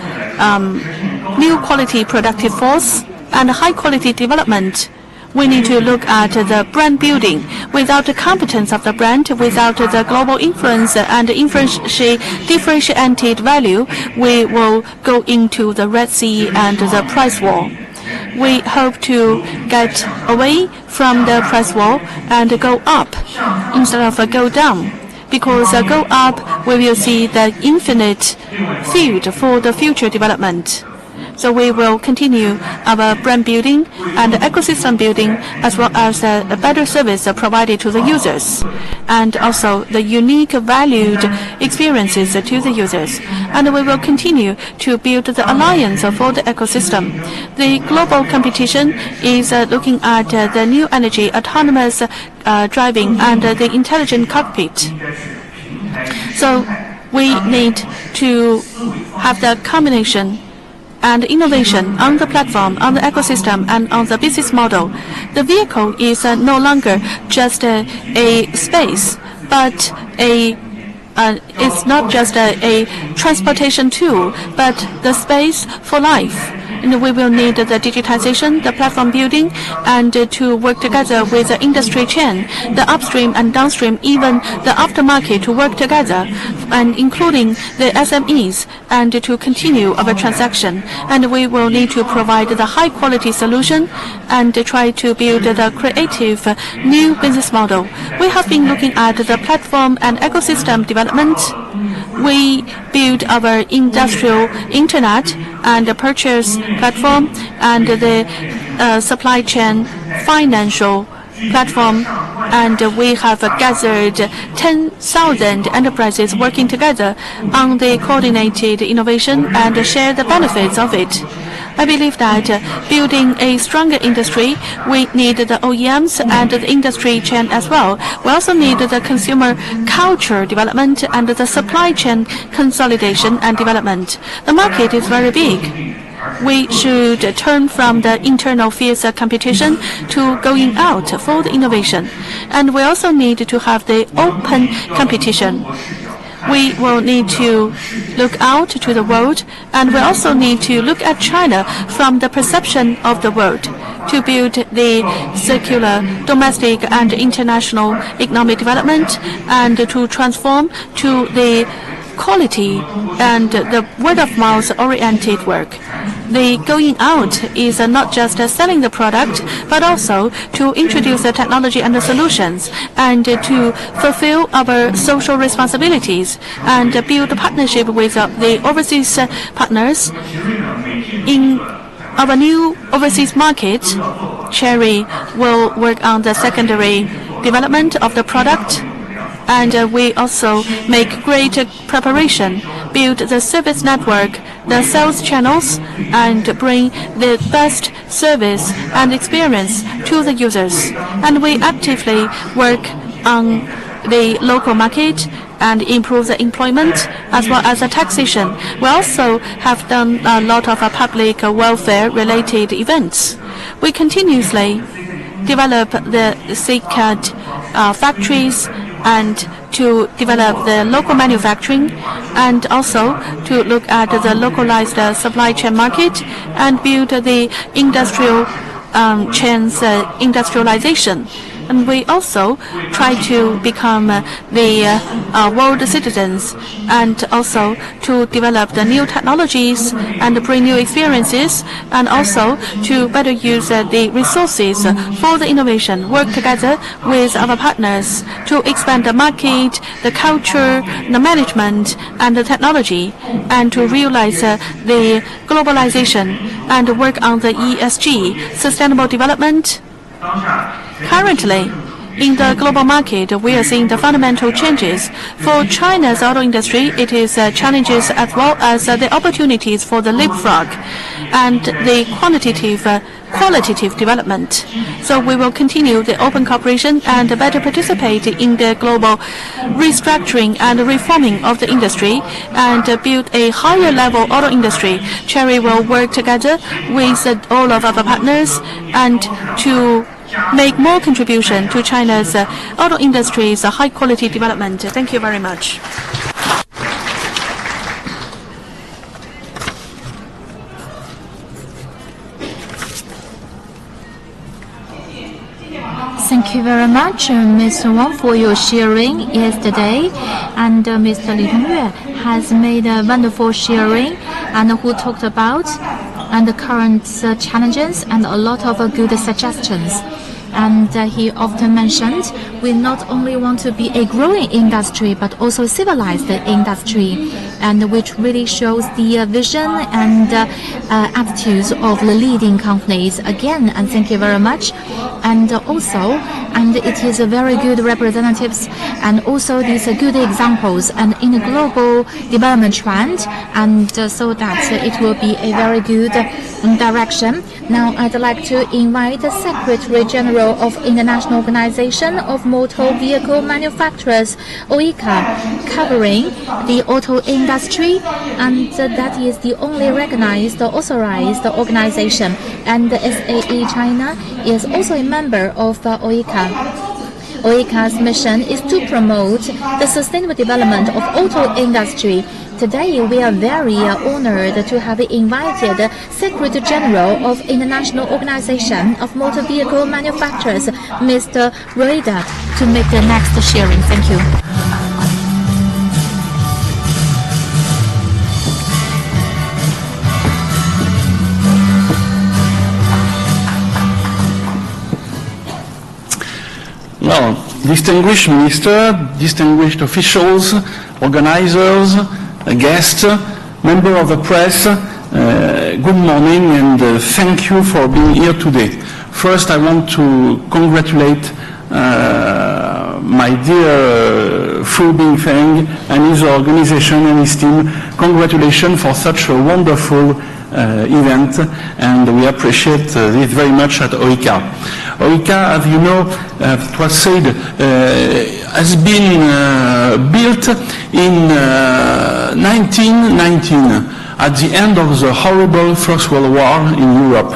new quality productive force and high quality development, we need to look at the brand building. Without the competence of the brand, without the global influence and differentiated value, we will go into the Red Sea and the price war. We hope to get away from the price war and go up instead of go down. Because go up, we will see the infinite field for the future development. So we will continue our brand building and ecosystem building, as well as a better service provided to the users, and also the unique valued experiences to the users. And we will continue to build the alliance for the ecosystem. The global competition is looking at the new energy, autonomous driving, and the intelligent cockpit. So we need to have the combination and innovation on the platform, on the ecosystem, and on the business model. The vehicle is no longer just a space, but it's not just a transportation tool, but the space for life. And we will need the digitization, the platform building, and to work together with the industry chain, the upstream and downstream, even the aftermarket to work together, and including the SMEs, and to continue our transaction. And we will need to provide the high quality solution and try to build the creative new business model. We have been looking at the platform and ecosystem development. We build our industrial internet and the purchase platform and the supply chain financial platform, and we have gathered 10,000 enterprises working together on the coordinated innovation and share the benefits of it. I believe that building a stronger industry, we need the OEMs and the industry chain as well. We also need the consumer culture development and the supply chain consolidation and development. The market is very big. We should turn from the internal fierce competition to going out for the innovation. And we also need to have the open competition. We will need to look out to the world, and we also need to look at China from the perception of the world to build the circular domestic and international economic development and to transform to the quality and the word-of-mouth oriented work. The going out is not just selling the product, but also to introduce the technology and the solutions and to fulfill our social responsibilities and build a partnership with the overseas partners. In our new overseas market, Chery will work on the secondary development of the product, and we also make great preparation, build the service network, the sales channels, and bring the best service and experience to the users. And we actively work on the local market and improve the employment as well as the taxation. We also have done a lot of public welfare related events. We continuously develop the SECAD factories and to develop the local manufacturing, and also to look at the localized supply chain market and build the industrial chains industrialization. And we also try to become the world citizens, and also to develop the new technologies and bring new experiences, and also to better use the resources for the innovation, work together with our partners to expand the market, the culture, the management, and the technology, and to realize the globalization and work on the ESG, sustainable development. Currently, in the global market, we are seeing the fundamental changes. For China's auto industry, it is challenges as well as the opportunities for the leapfrog and the qualitative development. So we will continue the open cooperation and better participate in the global restructuring and reforming of the industry and build a higher level auto industry. Chery will work together with all of our partners and to make more contribution to China's auto industry's high quality development. Thank you very much. Thank you very much, Mr. Wang, for your sharing yesterday. And Mr. Li Dongyue has made a wonderful sharing and who talked about and the current challenges and a lot of good suggestions. And he often mentioned we not only want to be a growing industry but also civilized industry, and which really shows the vision and attitudes of the leading companies. Again, and thank you very much. And also, and it is a very good representatives and also these good examples and in a global development trend, and so that it will be a very good direction. Now I'd like to invite the Secretary General of International Organization of Motor Vehicle Manufacturers, OICA, covering the auto industry, and that is the only recognized authorized organization, and the SAE China is also a member of OICA. OICA's mission is to promote the sustainable development of auto industry. Today, we are very honored to have invited Secretary General of International Organization of Motor Vehicle Manufacturers, Mr. Rueda, to make the next sharing. Thank you. Well, distinguished minister, distinguished officials, organizers, guests, member of the press, good morning and thank you for being here today. First, I want to congratulate my dear Fu Bingfeng and his organization and his team. Congratulations for such a wonderful event, and we appreciate this very much at OICA. OICA, as you know, it was said, has been built in 1919, at the end of the horrible First World War in Europe.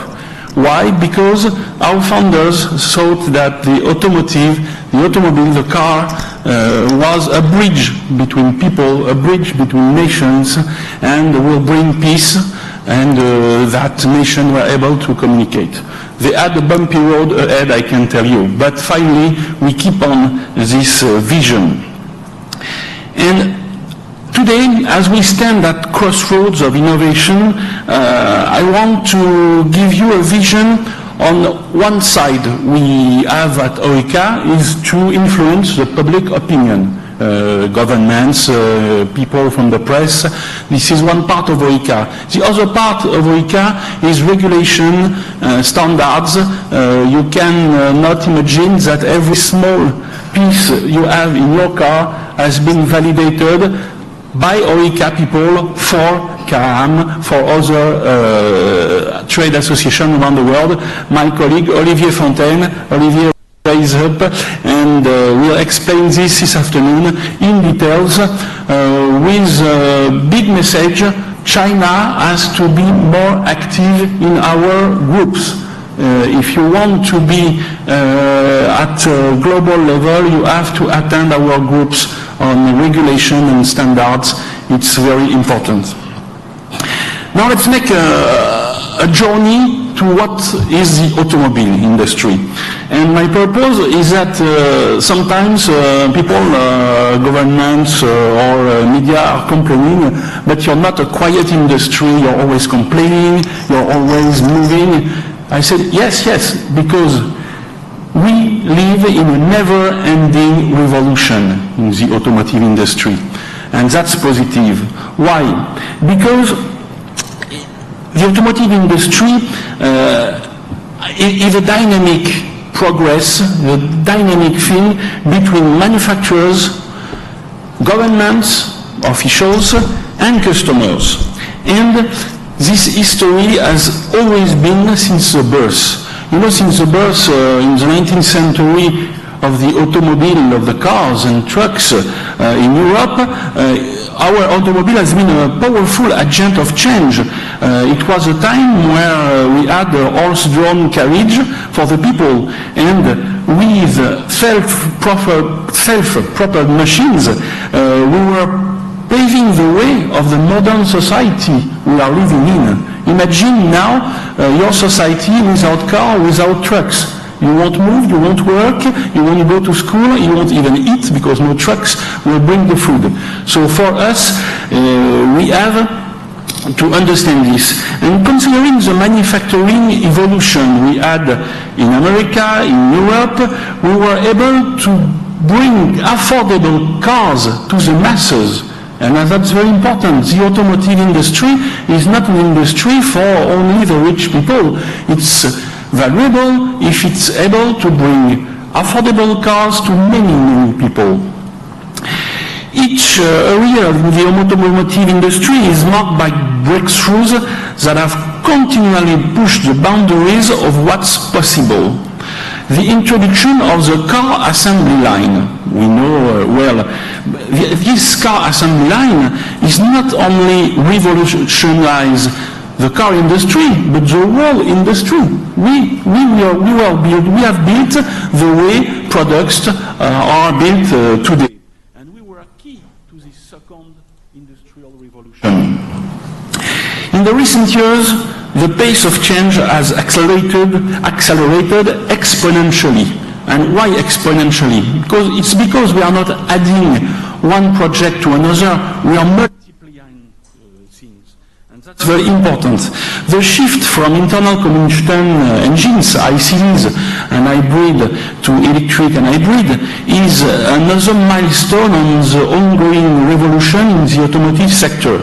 Why? Because our founders thought that the automobile, the car, was a bridge between people, a bridge between nations, and will bring peace, and that nation were able to communicate. They had a bumpy road ahead, I can tell you, but finally we keep on this vision. And today, as we stand at crossroads of innovation, I want to give you a vision. On one side, we have at OICA is to influence the public opinion. Governments, people from the press. This is one part of OICA. The other part of OICA is regulation, standards. You can not imagine that every small piece you have in your car has been validated by OICA people for CARAM, for other trade associations around the world. My colleague Olivier Fontaine, Olivier is up and will explain this afternoon in details with a big message. China has to be more active in our groups. If you want to be at a global level, you have to attend our groups on regulation and standards. It's very important. Now let's make a journey to what is the automobile industry. And my purpose is that sometimes people, governments or media are complaining, but you're not a quiet industry, you're always complaining, you're always moving. I said, yes, because we live in a never-ending revolution in the automotive industry. And that's positive. Why? Because the automotive industry is a dynamic progress, a dynamic thing between manufacturers, governments, officials, and customers. And this history has always been since the birth. You know, since the birth in the 19th century of the automobile, of the cars and trucks in Europe, our automobile has been a powerful agent of change. It was a time where we had a horse-drawn carriage for the people, and with self-propelled machines, we were paving the way of the modern society we are living in. Imagine now your society without car, without trucks. You won't move, you won't work, you won't go to school, you won't even eat because no trucks will bring the food. So for us, we have to understand this. And considering the manufacturing evolution we had in America, in Europe, we were able to bring affordable cars to the masses. And that's very important. The automotive industry is not an industry for only the rich people. It's valuable if it's able to bring affordable cars to many, many people. Each area in the automotive industry is marked by breakthroughs that have continually pushed the boundaries of what's possible. The introduction of the car assembly line, we know well, this car assembly line is not only revolutionized the car industry, but the whole industry. We have built the way products are built today. And we were key to this second industrial revolution. In the recent years, the pace of change has accelerated exponentially. And why exponentially? Because we are not adding one project to another, we are multiplying things. And that's very important. The shift from internal combustion engines, ICEs, and hybrid to electric and hybrid is another milestone on the ongoing revolution in the automotive sector.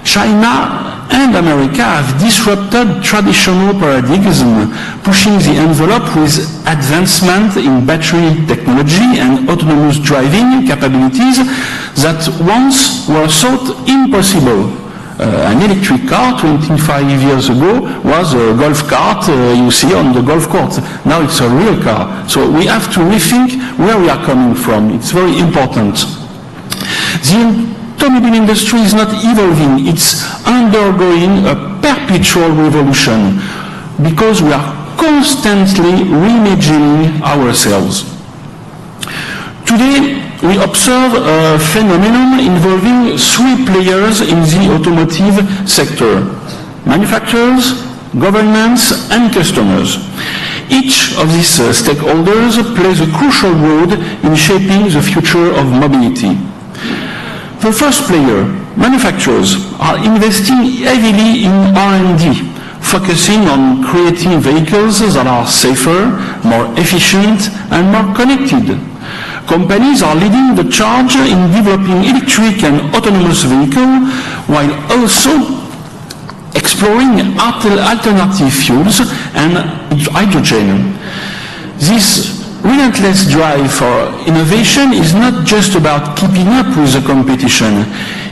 China and America have disrupted traditional paradigms, pushing the envelope with advancement in battery technology and autonomous driving capabilities that once were thought impossible. An electric car 25 years ago was a golf cart you see on the golf course. Now it's a real car. So we have to rethink where we are coming from. It's very important. The automobile industry is not evolving. It's undergoing a perpetual revolution because we are constantly reimagining ourselves. Today, we observe a phenomenon involving three players in the automotive sector: manufacturers, governments, and customers. Each of these stakeholders plays a crucial role in shaping the future of mobility. The first player, manufacturers, are investing heavily in R&D, focusing on creating vehicles that are safer, more efficient, and more connected. Companies are leading the charge in developing electric and autonomous vehicles while also exploring alternative fuels and hydrogen. This relentless drive for innovation is not just about keeping up with the competition.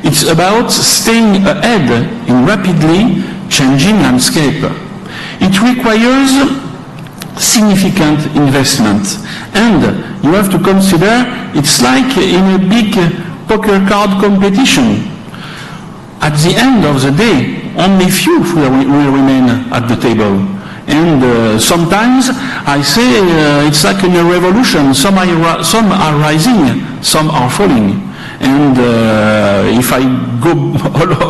It's about staying ahead in rapidly changing landscape. It requires significant investment, and you have to consider it's like in a big poker card competition. At the end of the day, only few will remain at the table. And sometimes I say it's like in a revolution. Some are rising, some are falling. And if I go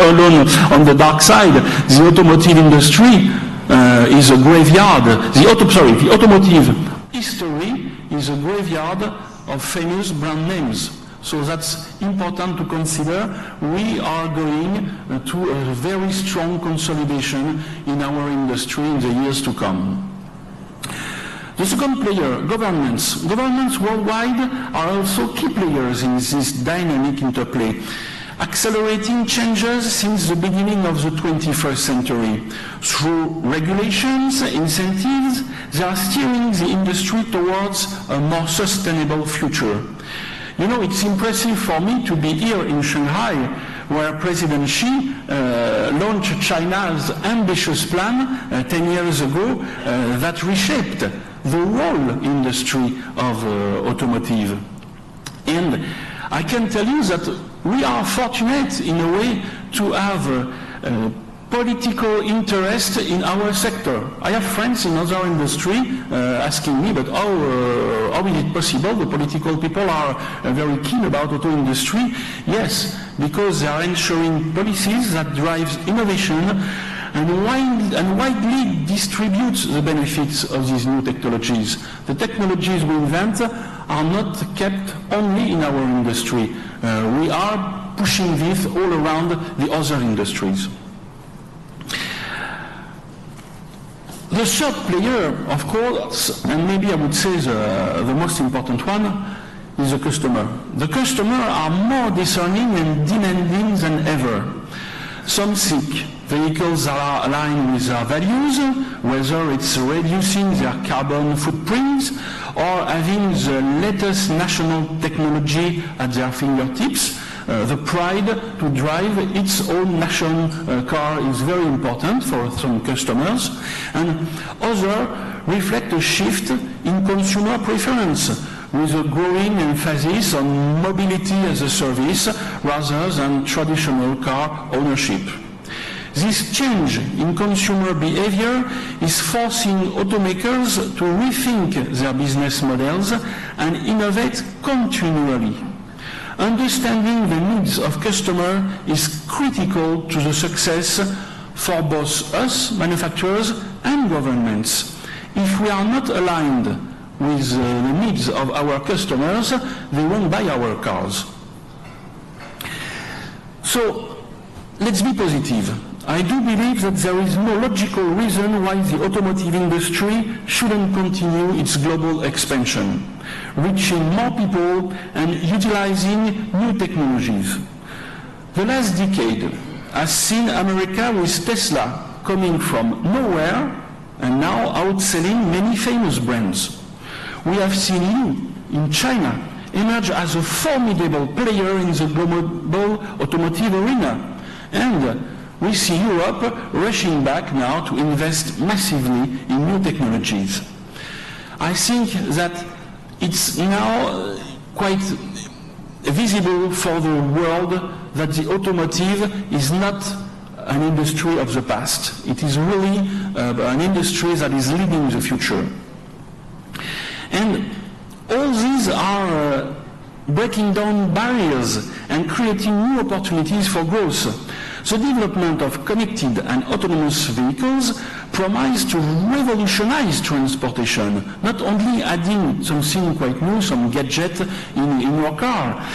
alone on the dark side, the automotive industry is a graveyard. The automotive history is a graveyard of famous brand names. So that's important to consider. We are going to a very strong consolidation in our industry in the years to come. The second player, governments. Governments worldwide are also key players in this dynamic interplay, accelerating changes since the beginning of the 21st century. Through regulations, incentives, they are steering the industry towards a more sustainable future. You know, it's impressive for me to be here in Shanghai, where President Xi launched China's ambitious plan 10 years ago that reshaped the whole industry of automotive. And I can tell you that we are fortunate in a way to have political interest in our sector. I have friends in other industry asking me, but how is it possible the political people are very keen about auto industry? Yes, because they are ensuring policies that drive innovation and widely distribute the benefits of these new technologies. The technologies we invent are not kept only in our industry. We are pushing this all around the other industries. The third player, of course, and maybe I would say the most important one, is the customer. The customer are more discerning and demanding than ever. Some seek vehicles that are aligned with their values, whether it's reducing their carbon footprints or having the latest national technology at their fingertips. The pride to drive its own national car is very important for some customers, and others reflect a shift in consumer preference with a growing emphasis on mobility as a service rather than traditional car ownership. This change in consumer behavior is forcing automakers to rethink their business models and innovate continually. Understanding the needs of customers is critical to the success for both us, manufacturers, and governments. If we are not aligned with the needs of our customers, they won't buy our cars. So, let's be positive. I do believe that there is no logical reason why the automotive industry shouldn't continue its global expansion, reaching more people and utilizing new technologies. The last decade has seen America with Tesla coming from nowhere and now outselling many famous brands. We have seen you in China emerge as a formidable player in the global automotive arena, and we see Europe rushing back now to invest massively in new technologies. I think that it's now quite visible for the world that the automotive is not an industry of the past. It is really an industry that is leading the future. And all these are breaking down barriers and creating new opportunities for growth. The development of connected and autonomous vehicles promise to revolutionize transportation, not only adding something quite new, some gadget in your car.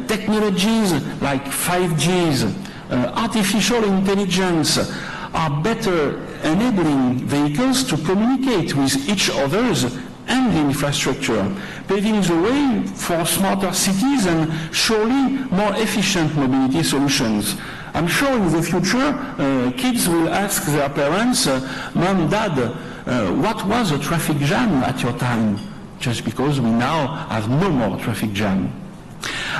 Technologies like 5G, artificial intelligence are better enabling vehicles to communicate with each other and the infrastructure, paving the way for smarter cities and surely more efficient mobility solutions. I'm sure in the future, kids will ask their parents, Mom, Dad, what was a traffic jam at your time? Just because we now have no more traffic jam.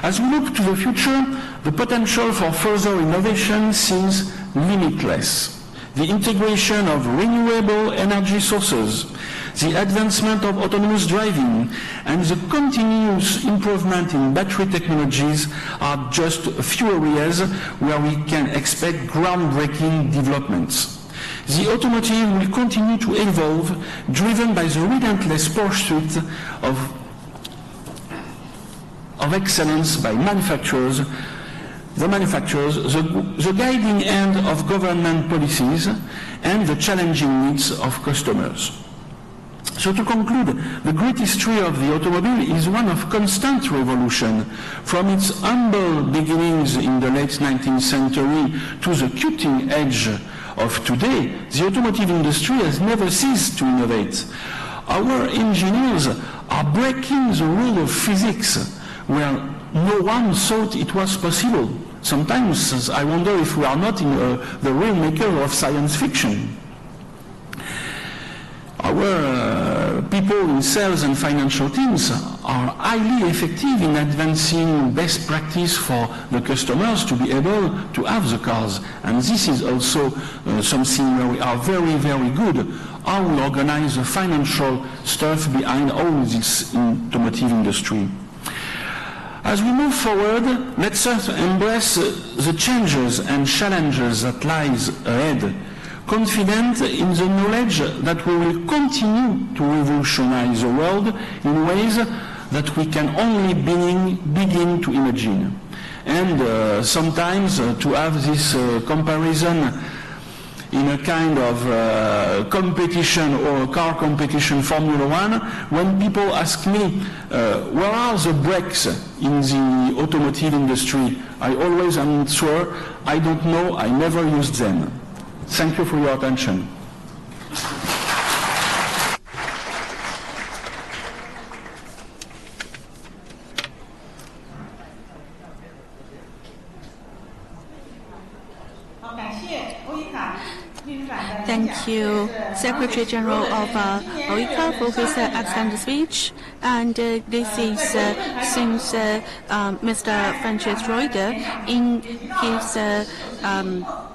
As we look to the future, the potential for further innovation seems limitless. The integration of renewable energy sources, the advancement of autonomous driving, and the continuous improvement in battery technologies are just a few areas where we can expect groundbreaking developments. The automotive will continue to evolve, driven by the relentless pursuit of excellence by manufacturers, the guiding hand of government policies, and the challenging needs of customers. So to conclude, the great history of the automobile is one of constant revolution. From its humble beginnings in the late 19th century to the cutting edge of today, the automotive industry has never ceased to innovate. Our engineers are breaking the rule of physics where no one thought it was possible. Sometimes I wonder if we are not in the real maker of science fiction. Our people in sales and financial teams are highly effective in advancing best practice for the customers to be able to have the cars. And this is also something where we are very, very good. How we organize the financial stuff behind all this automotive industry. As we move forward, let's embrace the changes and challenges that lies ahead, confident in the knowledge that we will continue to revolutionize the world in ways that we can only begin to imagine. And sometimes to have this comparison in a kind of competition or a car competition, Formula One, when people ask me, where are the brakes in the automotive industry? I always answer, I don't know, I never used them. Thank you for your attention. Thank you, Secretary General of OICA, for his excellent speech. And this is since Mr. Francis Reuter, in his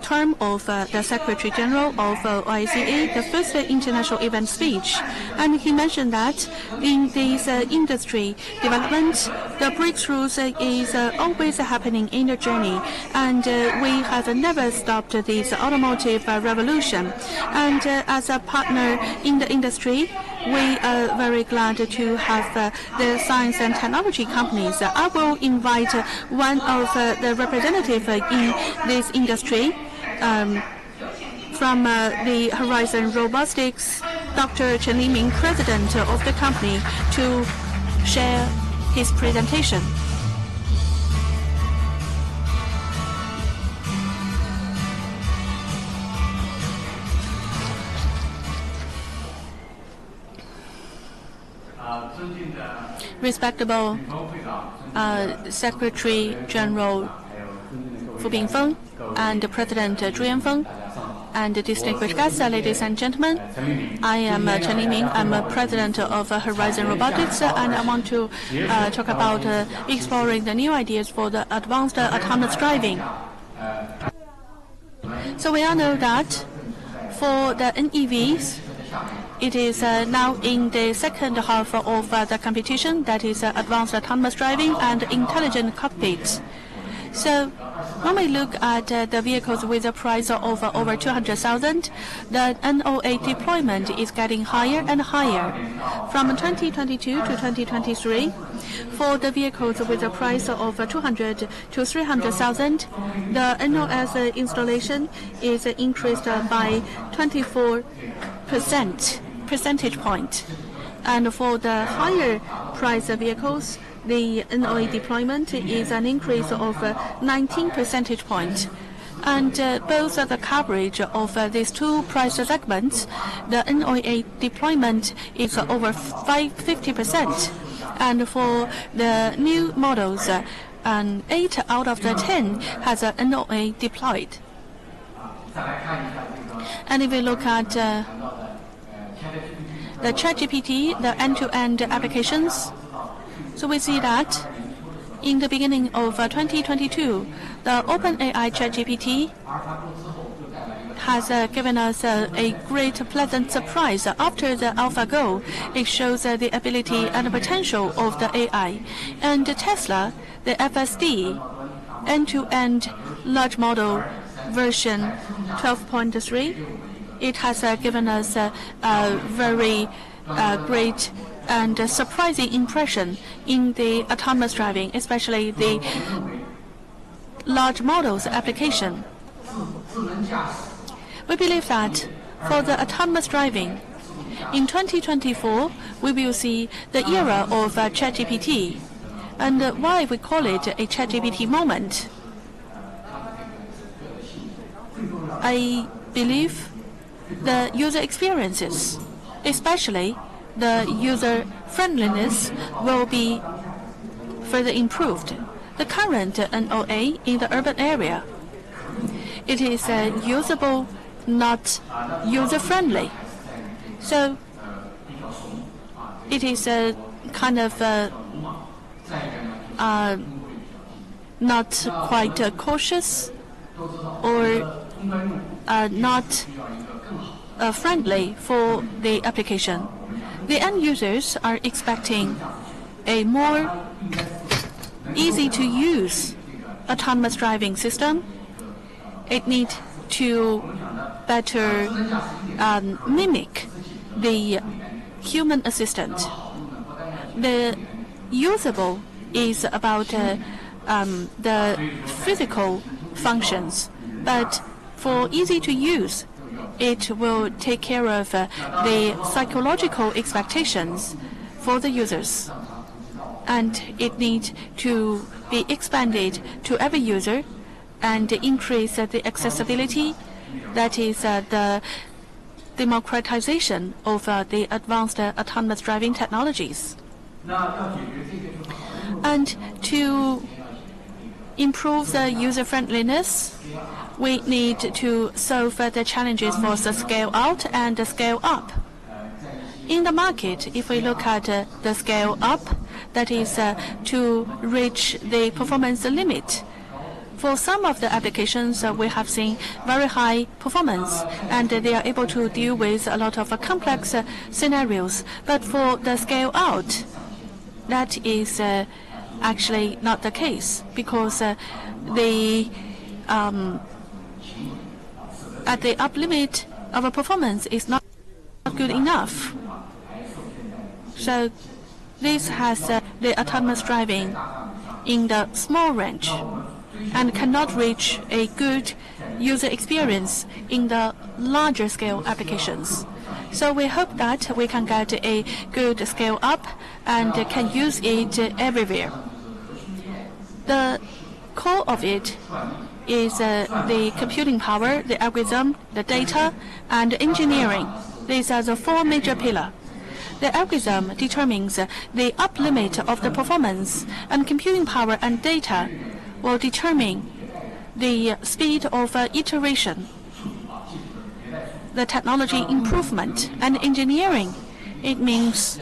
term of the Secretary General of OICA, the first international event speech. And he mentioned that in this industry development, the breakthroughs is always happening in the journey. And we have never stopped this automotive revolution. And as a partner in the industry, we are very glad to have the science and technology companies. I will invite one of the representatives in this industry from the Horizon Robotics, Dr. Chen Liming, president of the company, to share his presentation. Respectable Secretary General Fu Bingfeng and President Zhu Yanfeng and distinguished guests, ladies and gentlemen, I am Chen Liming. I'm president of Horizon Robotics, and I want to talk about exploring the new ideas for the advanced autonomous driving. So we all know that for the NEVs, it is now in the second half of the competition, that is advanced autonomous driving and intelligent cockpits. So when we look at the vehicles with a price of over 200,000, the NOA deployment is getting higher and higher. From 2022 to 2023, for the vehicles with a price of 200 to 300,000, the NOS installation is increased by 24 percentage point. And for the higher price vehicles, the NOA deployment is an increase of 19 percentage points. And both the coverage of these two price segments, the NOA deployment is over 50%. And for the new models, 8 out of the 10 has a NOA deployed. And if we look at the ChatGPT, the end-to-end applications, so we see that in the beginning of 2022, the OpenAI ChatGPT has given us a great pleasant surprise. After the AlphaGo, it shows the ability and potential of the AI. And Tesla, the FSD, end-to-end large model version 12.3, it has given us a very great and surprising impression in the autonomous driving, especially the large models application. We believe that for the autonomous driving, in 2024, we will see the era of ChatGPT. And why we call it a ChatGPT moment? I believe the user experiences, especially the user friendliness, will be further improved. The current NOA in the urban area, it is usable, not user-friendly. So it is kind of not quite cautious or not friendly for the application. The end users are expecting a more easy-to-use autonomous driving system. It needs to better mimic the human assistant. The usable is about the physical functions, but for easy to use, it will take care of the psychological expectations for the users. And it needs to be expanded to every user and increase the accessibility, that is the democratization of the advanced autonomous driving technologies. And to improve the user friendliness, we need to solve the challenges for the scale out and the scale up. In the market, if we look at the scale up, that is to reach the performance limit. For some of the applications, we have seen very high performance, and they are able to deal with a lot of complex scenarios. But for the scale out, that is actually not the case, because the at the up limit of a performance is not good enough. So this has the autonomous driving in the small range and cannot reach a good user experience in the larger scale applications. So we hope that we can get a good scale up and can use it everywhere. The core of it is the computing power, the algorithm, the data, and engineering. These are the four major pillars. The algorithm determines the up limit of the performance, and computing power and data will determine the speed of iteration, the technology improvement, and engineering. It means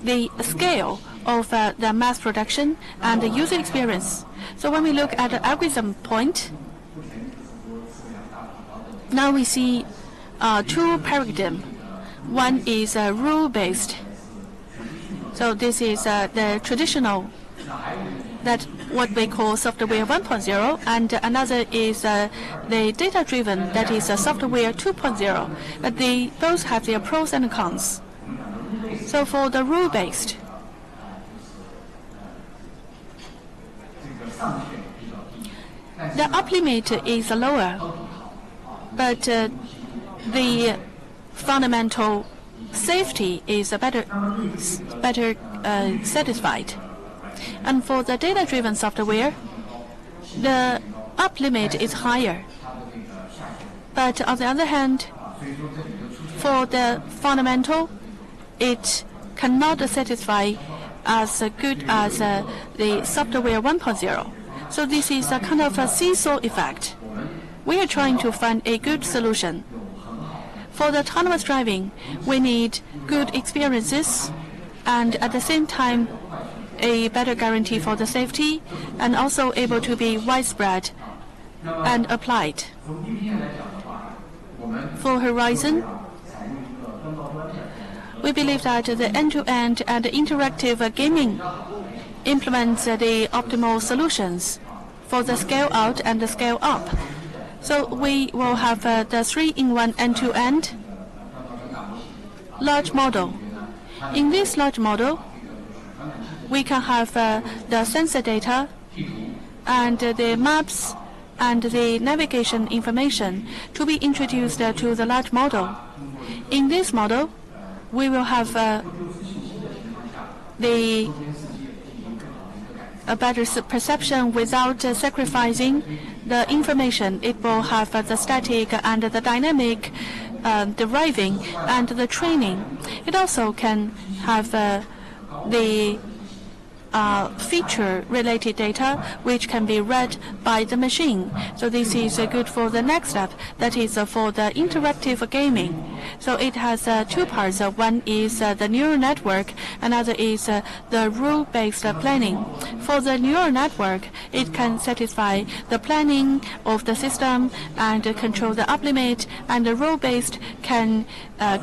the scale of the mass production and the user experience. So when we look at the algorithm point, Now we see two paradigms. One is rule-based. So this is the traditional, that what we call software 1.0, and another is the data-driven, that is software 2.0. But they both have their pros and cons. So for the rule-based, the up limit is lower, but the fundamental safety is better satisfied. And for the data-driven software, the up limit is higher. But on the other hand, for the fundamental, it cannot satisfy as good as the software 1.0. So this is a kind of a seesaw effect. We are trying to find a good solution. For the autonomous driving, we need good experiences and at the same time a better guarantee for the safety and also able to be widespread and applied. For Horizon, we believe that the end-to-end and interactive gaming implements the optimal solutions for the scale-out and the scale-up. So we will have the 3-in-1 end-to-end large model. In this large model, we can have the sensor data and the maps and the navigation information to be introduced to the large model. In this model, we will have a better perception without sacrificing the information. It will have the static and the dynamic deriving and the training. It also can have the feature-related data which can be read by the machine. So this is good for the next step, that is for the interactive gaming. So it has two parts. One is the neural network, another is the rule-based planning. For the neural network, it can satisfy the planning of the system and control the up limit, and the rule-based can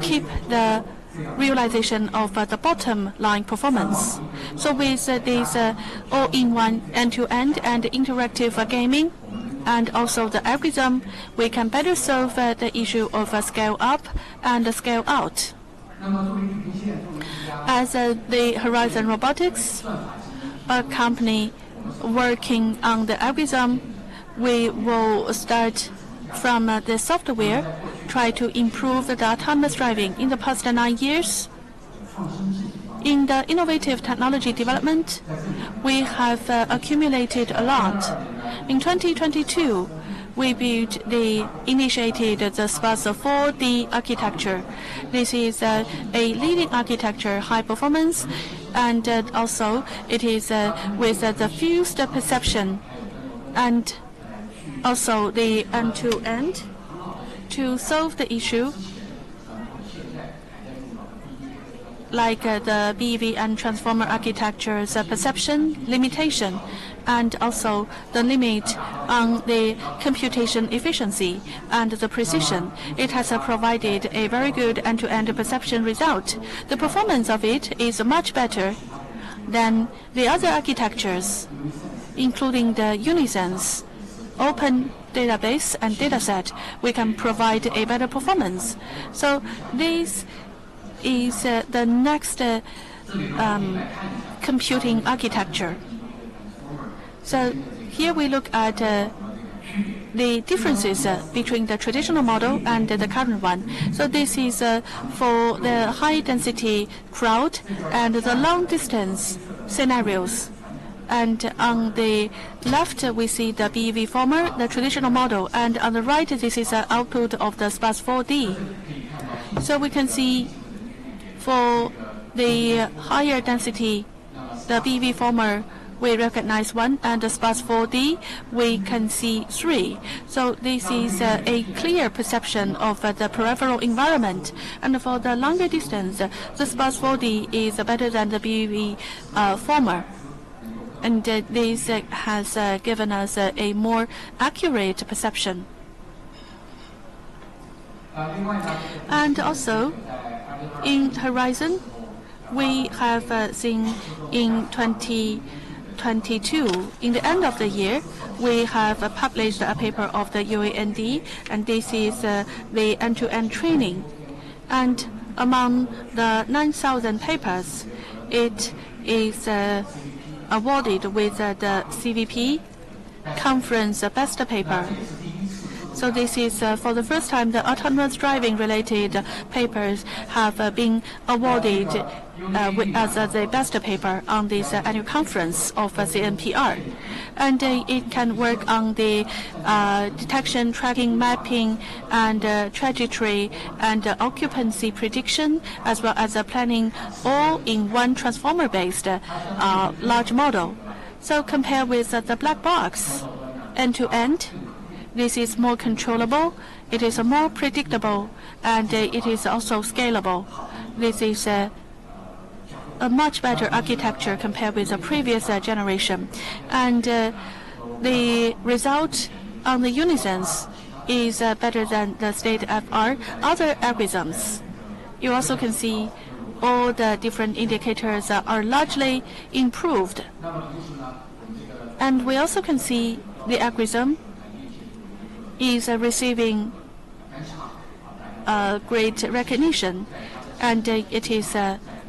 keep the realization of the bottom line performance. So with this all-in-one end-to-end and interactive gaming and also the algorithm, we can better solve the issue of scale up and scale out. As the Horizon Robotics, a company working on the algorithm, we will start from the software, try to improve the autonomous driving. In the past 9 years, in the innovative technology development, we have accumulated a lot. In 2022, we initiated the SPAS 4D architecture. This is a leading architecture, high performance, and also it is with the fused perception and also the end-to-end to solve the issue like the BEV and transformer architecture's perception limitation and also the limit on the computation efficiency and the precision. It has provided a very good end-to-end perception result. The performance of it is much better than the other architectures, including the Unisense open database and dataset. We can provide a better performance. So this is the next computing architecture. So here we look at the differences between the traditional model and the current one. So this is for the high density crowd and the long distance scenarios. And on the left, we see the BEV former, the traditional model, and on the right, this is an output of the SPAS 4D. So we can see for the higher density, the BEV former, we recognize 1, and the SPAS 4D, we can see 3. So this is a clear perception of the peripheral environment. And for the longer distance, the SPAS 4D is better than the BEV former. And this has given us a more accurate perception. And also, in Horizon, we have seen in 2022, in the end of the year, we have published a paper of the UAND, and this is the end-to-end training. And among the 9,000 papers, it is awarded with the CVP Conference Best Paper. So this is for the first time the autonomous driving related papers have been awarded as the best paper on this annual conference of CNPR. And it can work on the detection, tracking, mapping, and trajectory and occupancy prediction, as well as planning, all in one transformer-based large model. So compared with the black box, end-to-end, this is more controllable, it is more predictable, and it is also scalable. This is a much better architecture compared with the previous generation. And the result on the Unisense is better than the state FR. Other algorithms, you also can see all the different indicators are largely improved. And we also can see the algorithm is receiving great recognition, and it is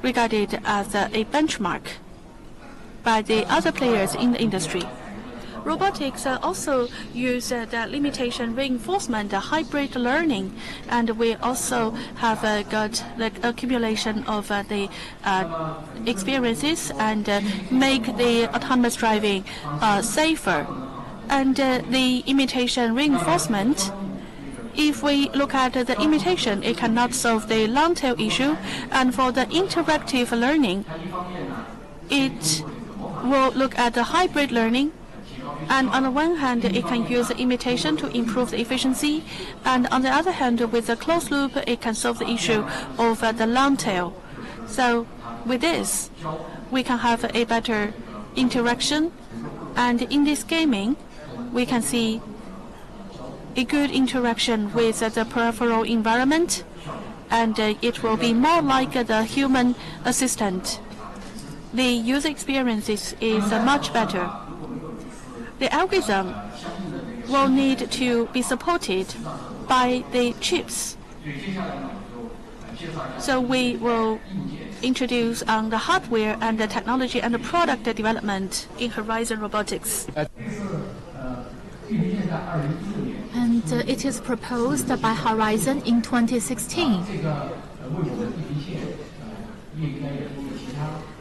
regarded as a benchmark by the other players in the industry. Robotics also use the limitation reinforcement, hybrid learning, and we also have got the accumulation of the experiences and make the autonomous driving safer. And the imitation reinforcement, if we look at the imitation, it cannot solve the long-tail issue. And for the interactive learning, it will look at the hybrid learning. And on the one hand, it can use imitation to improve the efficiency. And on the other hand, with the closed loop, it can solve the issue of the long tail. So with this, we can have a better interaction. And in this gaming, we can see a good interaction with the peripheral environment, and it will be more like the human assistant. The user experience is much better. The algorithm will need to be supported by the chips. So we will introduce on the hardware and the technology and the product development in Horizon Robotics. And it is proposed by Horizon in 2016.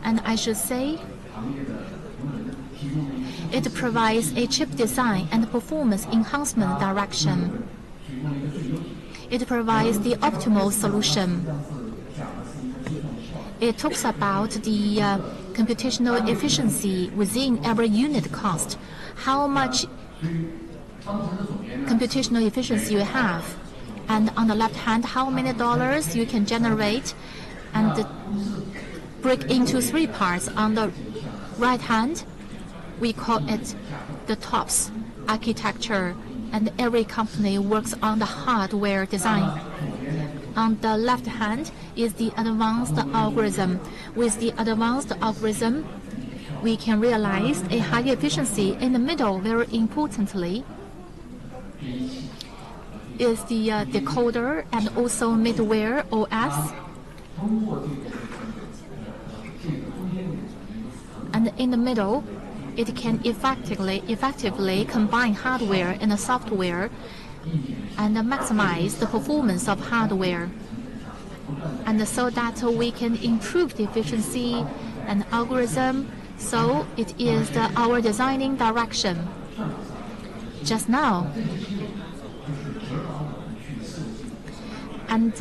And I should say, it provides a chip design and performance enhancement direction. It provides the optimal solution. It talks about the computational efficiency within every unit cost, how much computational efficiency you have, and on the left hand, how many dollars you can generate, and break into three parts. On the right hand, we call it the TOPS architecture, and every company works on the hardware design. On the left hand is the advanced algorithm. With the advanced algorithm, we can realize a higher efficiency. In the middle, very importantly, is the decoder and also middleware OS. And in the middle, it can effectively combine hardware and software and maximize the performance of hardware, and so that we can improve the efficiency and algorithm. So it is our designing direction. Just now, and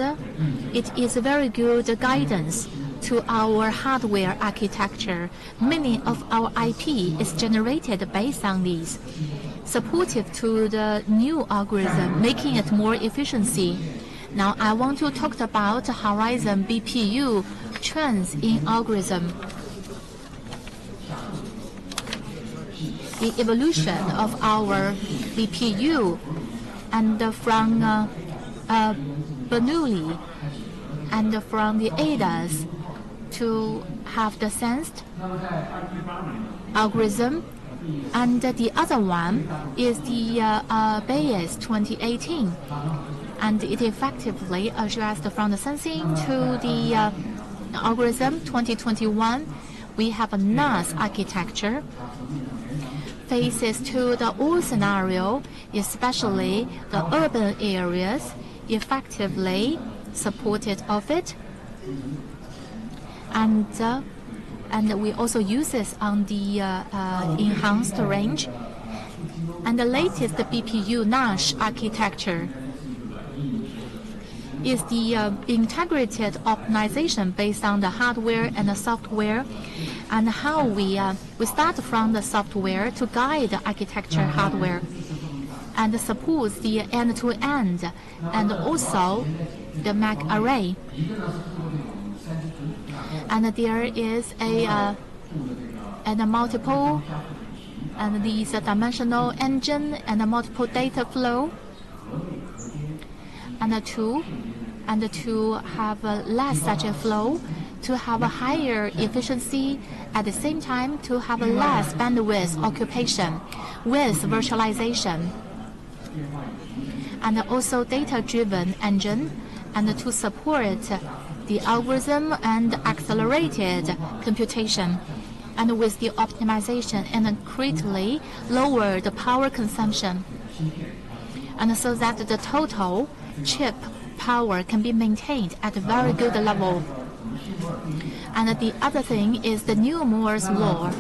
it is a very good guidance to our hardware architecture. Many of our IP is generated based on these, supportive to the new algorithm, making it more efficiency. Now I want to talk about Horizon BPU trends in algorithm. The evolution of our BPU, and from Bernoulli, and from the ADAS to have the sensed algorithm, and the other one is the Bayes 2018, and it effectively addressed from the sensing to the algorithm. 2021, we have a NAS architecture, faces to the all scenario, especially the urban areas, effectively supported of it, and we also use this on the enhanced range. And the latest BPU NASH architecture is the integrated optimization based on the hardware and the software, and how we start from the software to guide the architecture hardware, and supports the end-to-end, and also the MAC array. And there is a multiple and these dimensional engine and a multiple data flow, and to have less such a flow, to have a higher efficiency, at the same time to have a less bandwidth occupation with virtualization, and also data-driven engine, and to support the algorithm and accelerated computation, and with the optimization and greatly lower the power consumption, and so that the total chip power can be maintained at a very good level. And the other thing is the new Moore's law.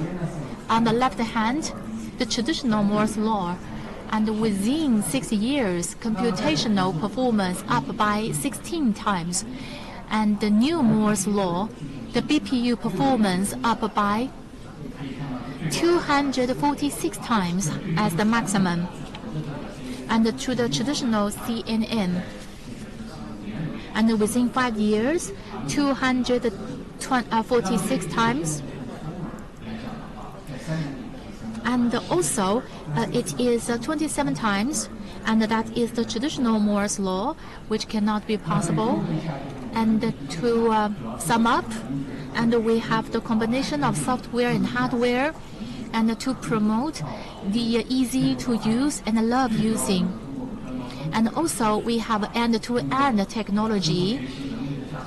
On the left hand, the traditional Moore's law, and within 6 years, computational performance up by 16 times. And the new Moore's law, the BPU performance up by 246 times as the maximum, and to the traditional CNN. And within 5 years, 246 times. And also, it is 27 times, and that is the traditional Moore's law, which cannot be possible. And to sum up, and we have the combination of software and hardware, and to promote the easy to use and love using. And also we have end-to-end technology,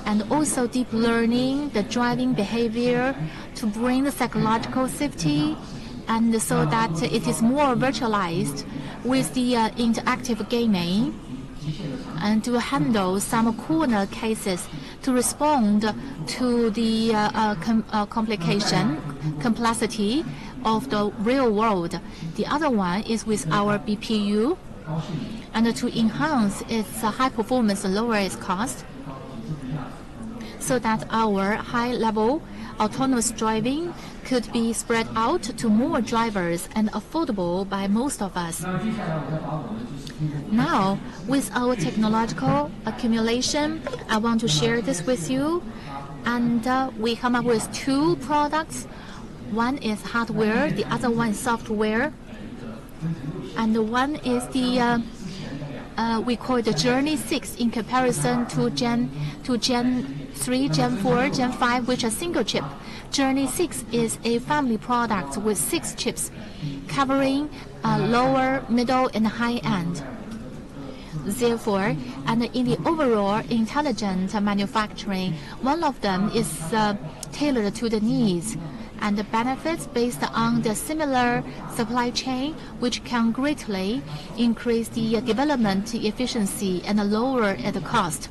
and also deep learning, the driving behavior, to bring the psychological safety, and so that it is more virtualized with the interactive gaming, and to handle some corner cases, to respond to the complexity of the real world. The other one is with our BPU, and to enhance its high performance and lower its cost, so that our high-level autonomous driving could be spread out to more drivers and affordable by most of us. Now, with our technological accumulation, I want to share this with you. And we come up with 2 products. One is hardware, the other one is software. And one is the we call it the Journey 6 in comparison to Gen 3, Gen 4, Gen 5, which are single chip. Journey 6 is a family product with 6 chips, covering lower, middle, and high end. Therefore, and in the overall intelligent manufacturing, one of them is tailored to the needs and the benefits based on the similar supply chain, which can greatly increase the development efficiency and lower the cost,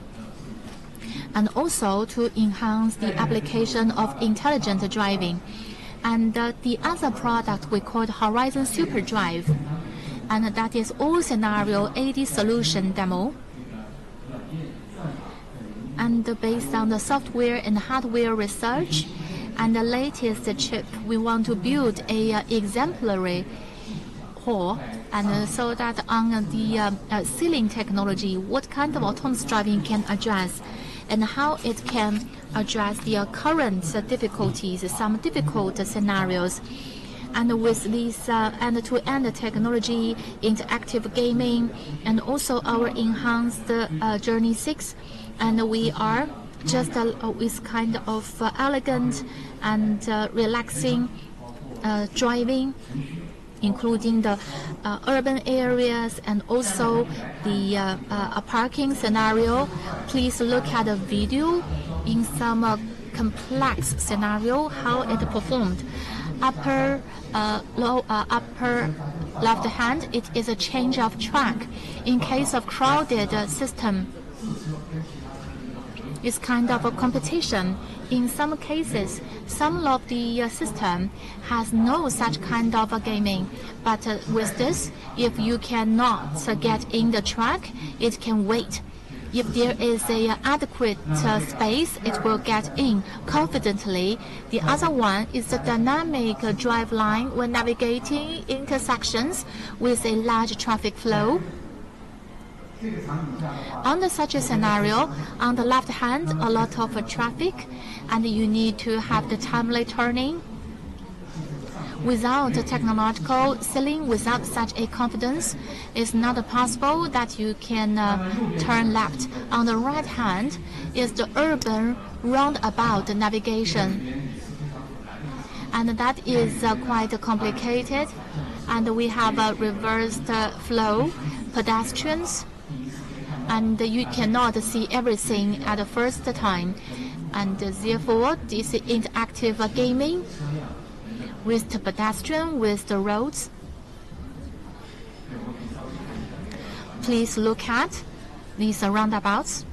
and also to enhance the application of intelligent driving. And the other product we call Horizon Superdrive, and that is all scenario AD solution demo. And based on the software and hardware research and the latest chip, we want to build a exemplary whole, and so that on the ceiling technology, what kind of autonomous driving can address, and how it can address the current difficulties, some difficult scenarios. and with this end-to-end technology, interactive gaming, and also our enhanced Journey 6, and we are just with kind of elegant and relaxing driving, including the urban areas and also the parking scenario. Please look at the video in some complex scenario, how it performed. Upper left hand, it is a change of track. In case of crowded system, it's kind of a competition. In some cases, some of the system has no such kind of gaming. But with this, if you cannot get in the track, it can wait. If there is a adequate space, it will get in confidently. The other one is the dynamic drive line when navigating intersections with a large traffic flow. Under such a scenario, on the left hand, a lot of traffic, and you need to have the timely turning. Without technological ceiling, without such a confidence, it's not possible that you can turn left. On the right hand is the urban roundabout navigation, and that is quite complicated. And we have a reversed flow, pedestrians, and you cannot see everything at the first time. And therefore, this interactive gaming with the pedestrian, with the roads. Please look at these roundabouts.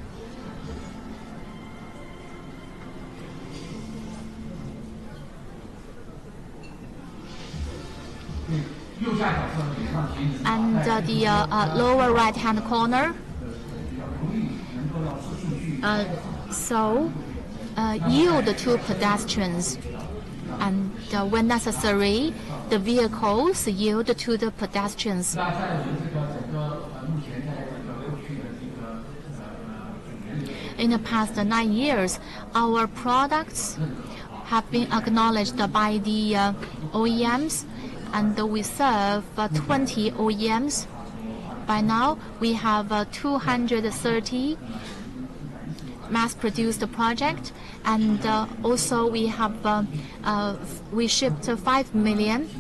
And the lower right-hand corner. Yield to pedestrians, and when necessary, the vehicles yield to the pedestrians. In the past 9 years, our products have been acknowledged by the OEMs, and we serve 20 OEMs. By now, we have 230 mass-produced project, and also we have we shipped 5 million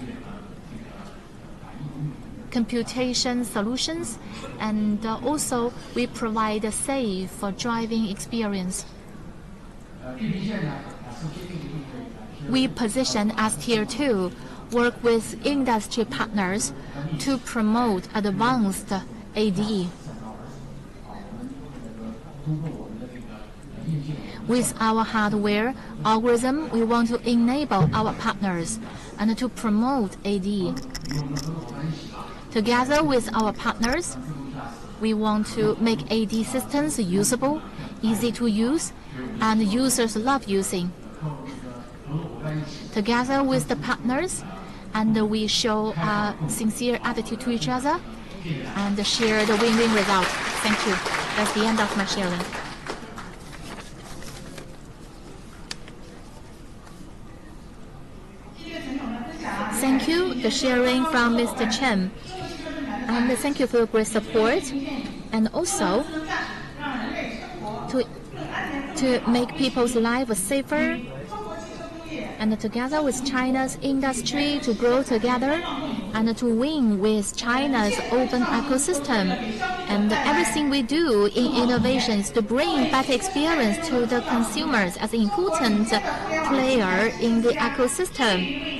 computation solutions, and also we provide a safe driving experience. We position as Tier 2, work with industry partners to promote advanced AD. With our hardware algorithm, we want to enable our partners and to promote AD. Together with our partners, we want to make AD systems usable, easy to use, and users love using. Together with the partners, and we show a sincere attitude to each other and share the win-win result. Thank you. That's the end of my sharing. Thank you, the sharing from Mr. Chen. And thank you for your great support. And also, to make people's lives safer, and together with China's industry to grow together, and to win with China's open ecosystem. And everything we do in innovation is to bring better experience to the consumers as an important player in the ecosystem.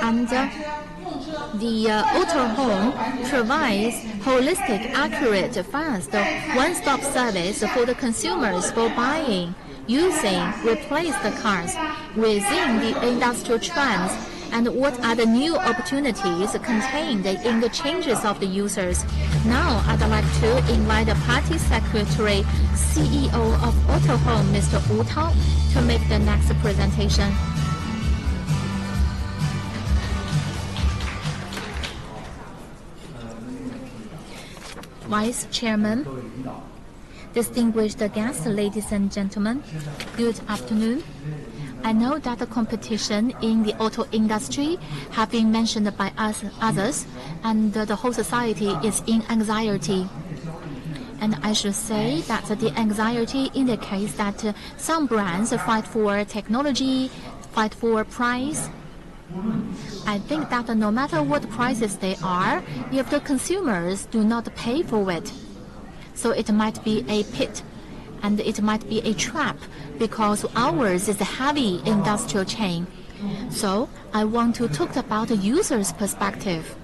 And the Auto Home provides holistic, accurate, fast, one-stop service for the consumers for buying, using, replace the cars within the industrial trends, and what are the new opportunities contained in the changes of the users. Now, I'd like to invite the Party Secretary, CEO of Auto Home, Mr. Wu Tao, to make the next presentation. Vice Chairman, distinguished guests, ladies and gentlemen, good afternoon. I know that the competition in the auto industry have been mentioned by others, and the whole society is in anxiety. And I should say that the anxiety indicates that some brands fight for technology, fight for price. I think that no matter what prices they are, if the consumers do not pay for it, so it might be a pit and it might be a trap, because ours is a heavy industrial chain. So I want to talk about the user's perspective,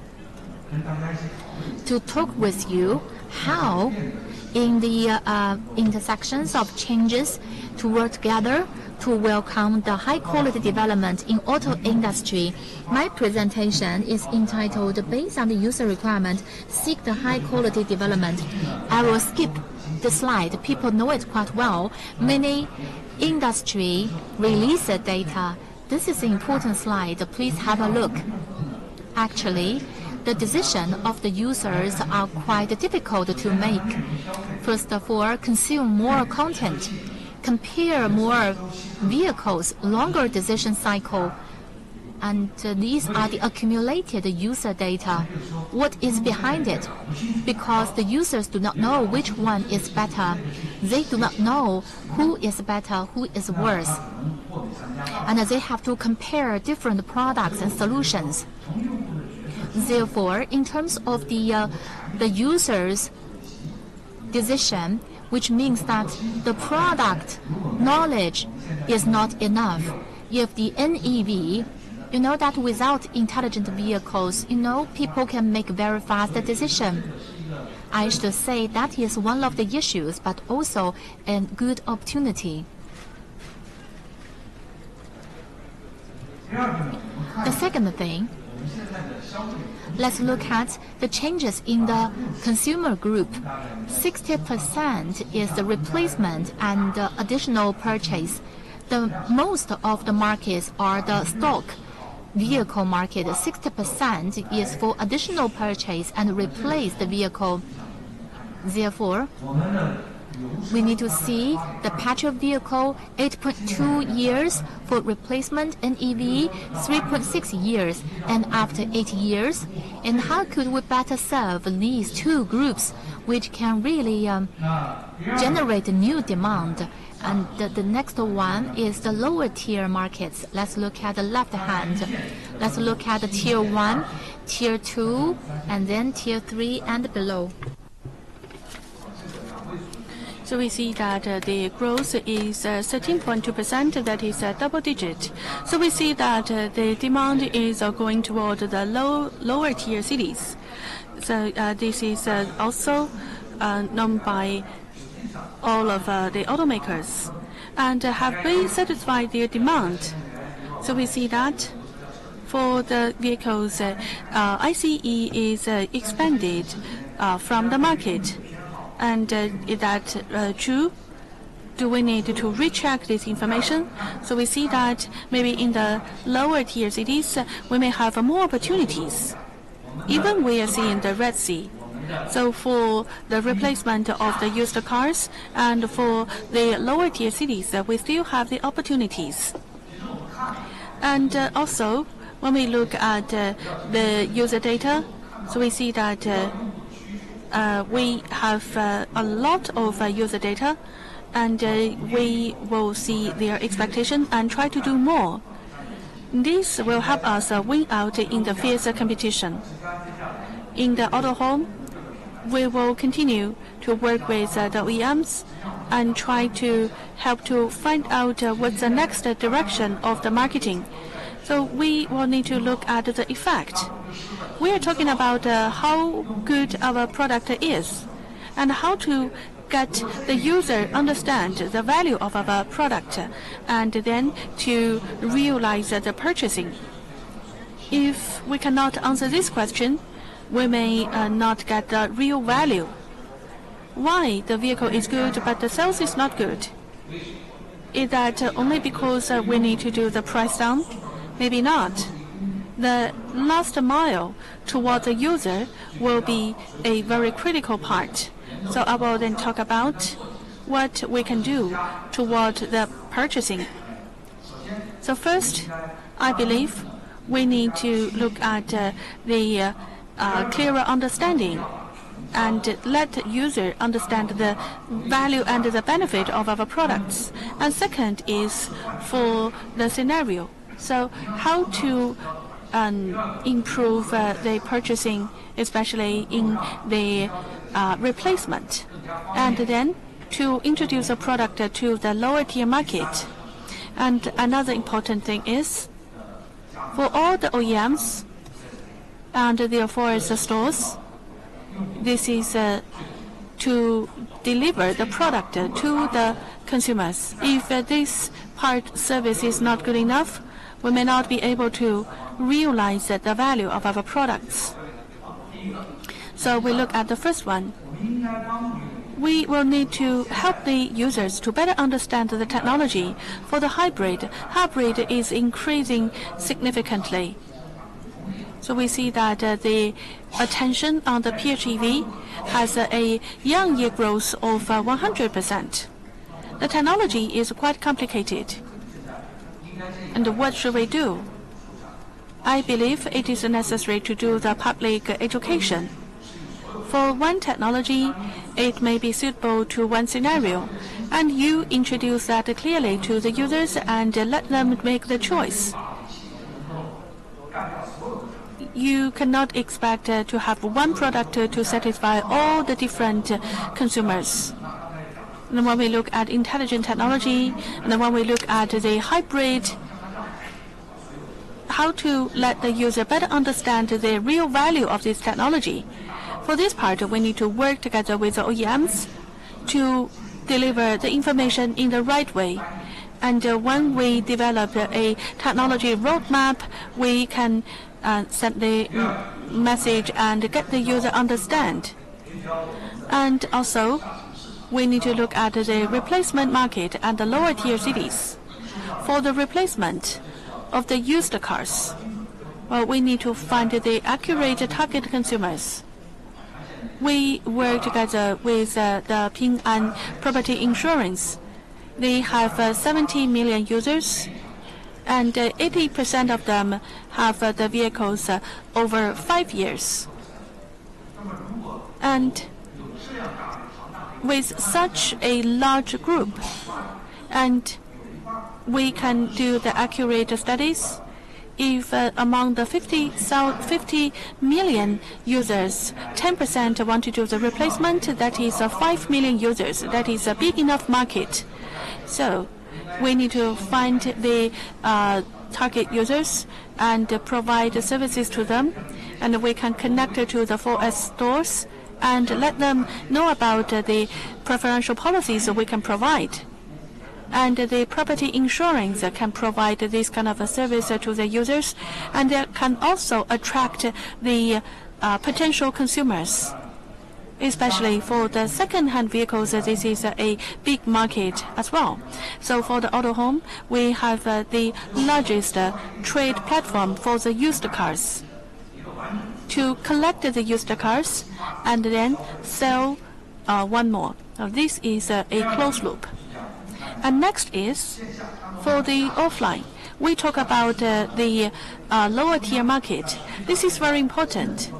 to talk with you how in the intersections of changes to work together to welcome the high-quality development in auto industry. My presentation is entitled, Based on the User Requirement, Seek the High-Quality Development. I will skip the slide. People know it quite well. Many industry release data. This is an important slide. Please have a look. Actually, the decision of the users are quite difficult to make. First of all, consume more content, compare more vehicles, longer decision cycle, and these are the accumulated user data. What is behind it? Because the users do not know which one is better. They do not know who is better, who is worse. And they have to compare different products and solutions. Therefore, in terms of the user's decision, which means that the product knowledge is not enough. If the NEV, you know that without intelligent vehicles, people can make very fast decision. I should say that is one of the issues, but also a good opportunity. The second thing, let's look at the changes in the consumer group. 60% is the replacement and additional purchase. The most of the markets are the stock vehicle market. 60% is for additional purchase and replace the vehicle. Therefore, we need to see the petrol vehicle, 8.2 years for replacement, NEV, 3.6 years, and after 8 years. And how could we better serve these two groups, which can really generate new demand? And the next one is the lower tier markets. Let's look at the left hand. Let's look at the tier 1, tier 2, and then tier 3 and below. So we see that the growth is 13.2%, that is double digit. So we see that the demand is going toward the lower tier cities. So this is also known by all of the automakers, and have they satisfied their demand? So we see that for the vehicles, ICE is expanded from the market. And is that true? Do we need to recheck this information? So we see that maybe in the lower tier cities, we may have more opportunities. Even we are seeing the Red Sea. So for the replacement of the used cars and for the lower tier cities, we still have the opportunities. And also, when we look at the user data, so we see that we have a lot of user data, and we will see their expectation and try to do more. This will help us win out in the fierce competition. In the auto home, we will continue to work with the OEMs and try to help to find out what's the next direction of the marketing. So we will need to look at the effect. We are talking about how good our product is and how to get the user understand the value of our product and then to realize the purchasing. If we cannot answer this question, we may not get the real value. Why the vehicle is good but the sales is not good? Is that only because we need to do the price down? Maybe not. The last mile toward the user will be a very critical part. So I will then talk about what we can do toward the purchasing. So first, I believe we need to look at the clearer understanding and let user understand the value and the benefit of our products. And second is for the scenario. So how to improve the purchasing, especially in the replacement, and then to introduce a product to the lower tier market. And another important thing is for all the OEMs and therefore the stores, this is to deliver the product to the consumers. If this part service is not good enough, we may not be able to realize the value of our products. So we look at the first one. We will need to help the users to better understand the technology. For the hybrid is increasing significantly. So we see that the attention on the PHEV has a year-on-year growth of 100%. The technology is quite complicated. And what should we do? I believe it is necessary to do the public education. For one technology, it may be suitable to one scenario, and you introduce that clearly to the users and let them make the choice. You cannot expect to have one product to satisfy all the different consumers. And when we look at intelligent technology, and when we look at the hybrid, how to let the user better understand the real value of this technology. For this part, we need to work together with the OEMs to deliver the information in the right way. And when we develop a technology roadmap, we can send the message and get the user understand. And also, we need to look at the replacement market and the lower tier cities. For the replacement of the used cars, well, we need to find the accurate target consumers. We work together with the Ping An Property Insurance. They have 70 million users, and 80% of them have the vehicles over 5 years. And with such a large group, and we can do the accurate studies. If among the 50 million users, 10% want to do the replacement, that is 5 million users. That is a big enough market. So we need to find the target users and provide services to them. And we can connect to the 4S stores and let them know about the preferential policies we can provide. And the property insurance can provide this kind of a service to the users, and they can also attract the potential consumers. Especially for the second-hand vehicles, this is a big market as well. So for the auto home, we have the largest trade platform for the used cars. To collect the used cars and then sell one more. Now this is a closed loop. And next is for the offline. We talk about the lower tier market. This is very important.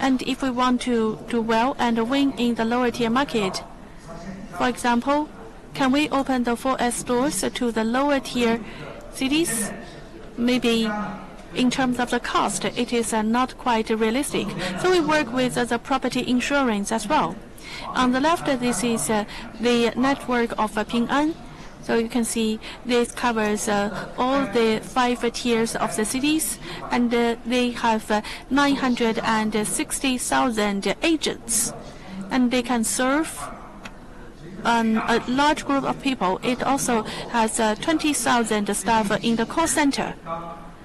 And if we want to do well and win in the lower tier market, for example, can we open the 4S stores to the lower tier cities? Maybe in terms of the cost, it is not quite realistic. So we work with the property insurance as well. On the left, this is the network of Ping An. So you can see this covers all the 5 tiers of the cities, and they have 960,000 agents, and they can serve a large group of people. It also has 20,000 staff in the call center.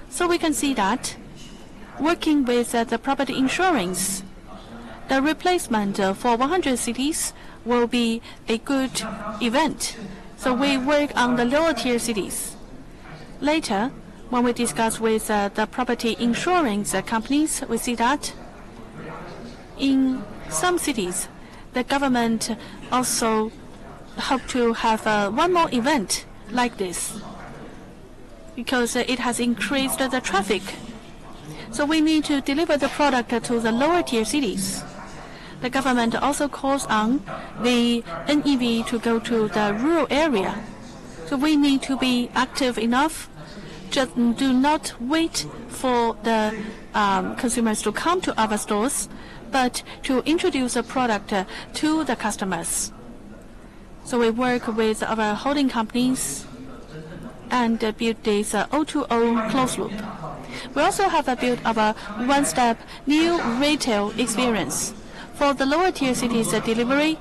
So we can see that working with the property insurance, the replacement for 100 cities will be a good event. So we work on the lower tier cities. Later, when we discuss with the property insurance companies, we see that in some cities, the government also hope to have one more event like this. because it has increased the traffic. So we need to deliver the product to the lower tier cities. The government also calls on the NEV to go to the rural area. So we need to be active enough. Just do not wait for the consumers to come to our stores, but to introduce a product to the customers. So we work with our holding companies and build this O2O closed loop. We also have built our one-step new retail experience. For the lower tier cities delivery,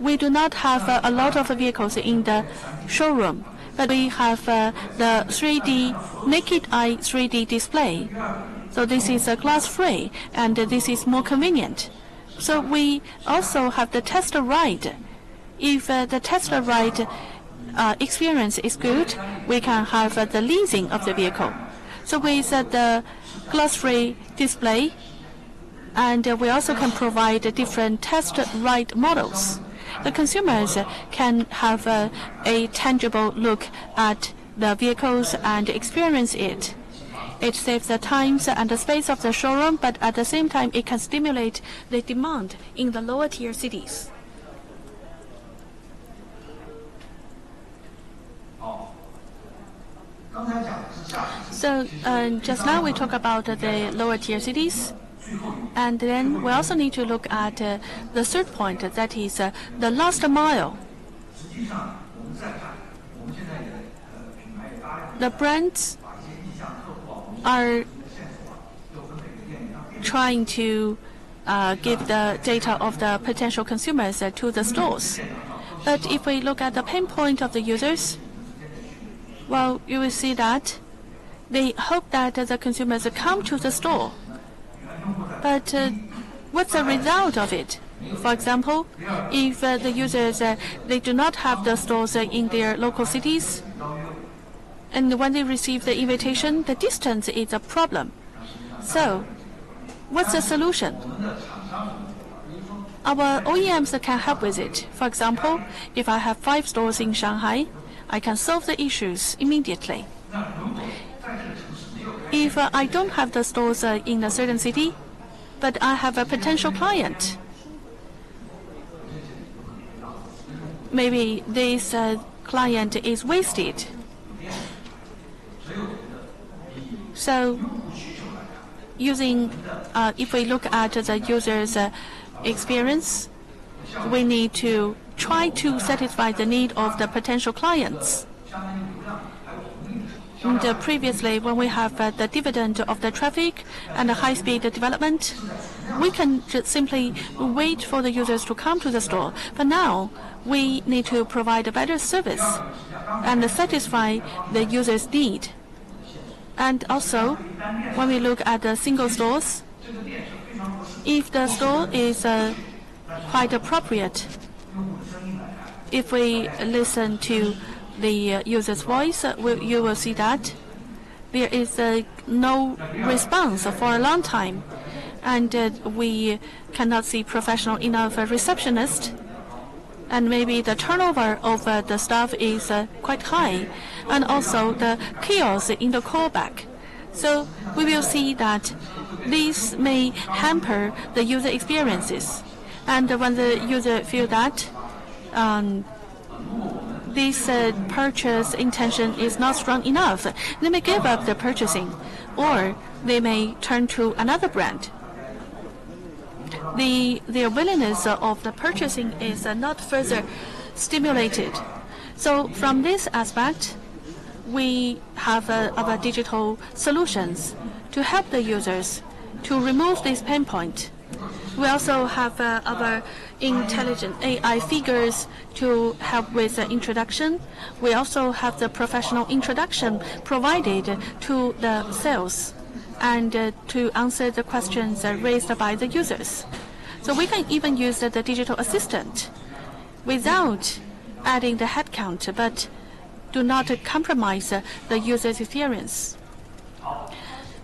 we do not have a lot of vehicles in the showroom, but we have the 3D, naked eye 3D display. So this is glass-free, and this is more convenient. So we also have the test ride. If the test ride experience is good, we can have the leasing of the vehicle. So with the glass-free display, and we also can provide different test ride models. The consumers can have a tangible look at the vehicles and experience it. It saves the time and the space of the showroom, but at the same time, it can stimulate the demand in the lower tier cities. So just now we talk about the lower tier cities, and then we also need to look at the third point, that is the last mile. The brands are trying to give the data of the potential consumers to the stores. But if we look at the pain point of the users, well, you will see that they hope that the consumers come to the store. But what's the result of it? For example, if the users they do not have the stores in their local cities, and when they receive the invitation, the distance is a problem. So, what's the solution? Our OEMs can help with it. For example, if I have 5 stores in Shanghai, I can solve the issues immediately. If I don't have the stores in a certain city, but I have a potential client, maybe this client is wasted. So, if we look at the user's experience, we need to try to satisfy the need of the potential clients. And previously, when we have the dividend of the traffic and the high-speed development, we can just simply wait for the users to come to the store. But now, we need to provide a better service and satisfy the user's need. And also, when we look at the single stores, if the store is quite appropriate, if we listen to the user's voice, you will see that there is no response for a long time, and we cannot see professional enough receptionist, and maybe the turnover of the staff is quite high, and also the chaos in the callback. So we will see that this may hamper the user experiences, and when the user feel that this purchase intention is not strong enough, they may give up the purchasing, or they may turn to another brand. Their willingness of the purchasing is not further stimulated. So from this aspect, we have our digital solutions to help the users to remove this pain point. We also have our intelligent AI figures to help with the introduction. We also have the professional introduction provided to the sales and to answer the questions raised by the users. So we can even use the digital assistant without adding the headcount, but do not compromise the user's experience.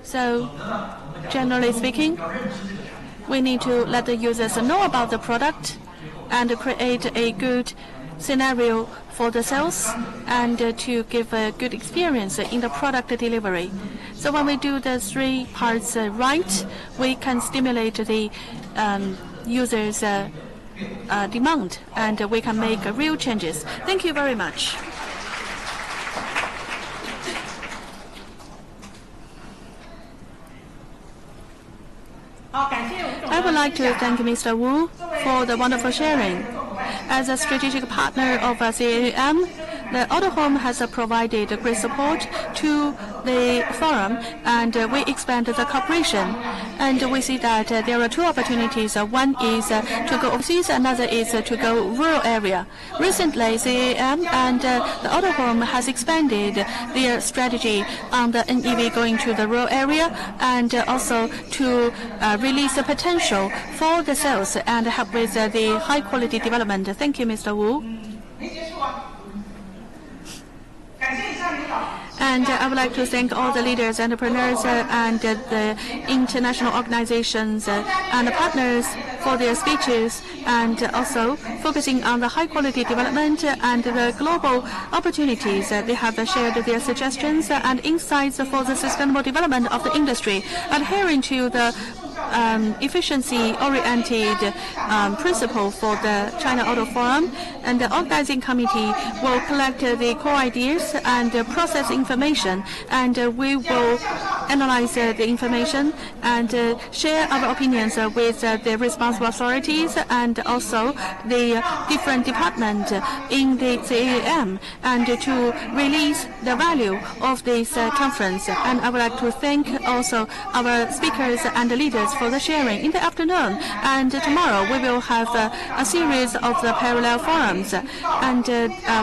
So, generally speaking, we need to let the users know about the product and create a good scenario for the sales and to give a good experience in the product delivery. So when we do the three parts right, we can stimulate the users' demand, and we can make real changes. Thank you very much. I would like to thank Mr. Wu for the wonderful sharing. As a strategic partner of CAAM, the Autohome has provided great support to the forum, and we expand the cooperation. And we see that there are two opportunities. One is to go overseas, another is to go rural area. Recently, CAAM and the Autohome has expanded their strategy on the NEV going to the rural area, and also to release the potential for the sales and help with the high quality development. Thank you, Mr. Wu. And I would like to thank all the leaders, entrepreneurs, and the international organizations and partners for their speeches, and also focusing on the high-quality development and the global opportunities. They have shared their suggestions and insights for the sustainable development of the industry, adhering to the efficiency-oriented principle for the China Auto Forum, and the organizing committee will collect the core ideas and process information, and we will analyze the information and share our opinions with the responsible authorities and also the different departments in the CAAM, and to release the value of this conference. And I would like to thank also our speakers and leaders for the sharing in the afternoon. And tomorrow we will have a series of the parallel forums. And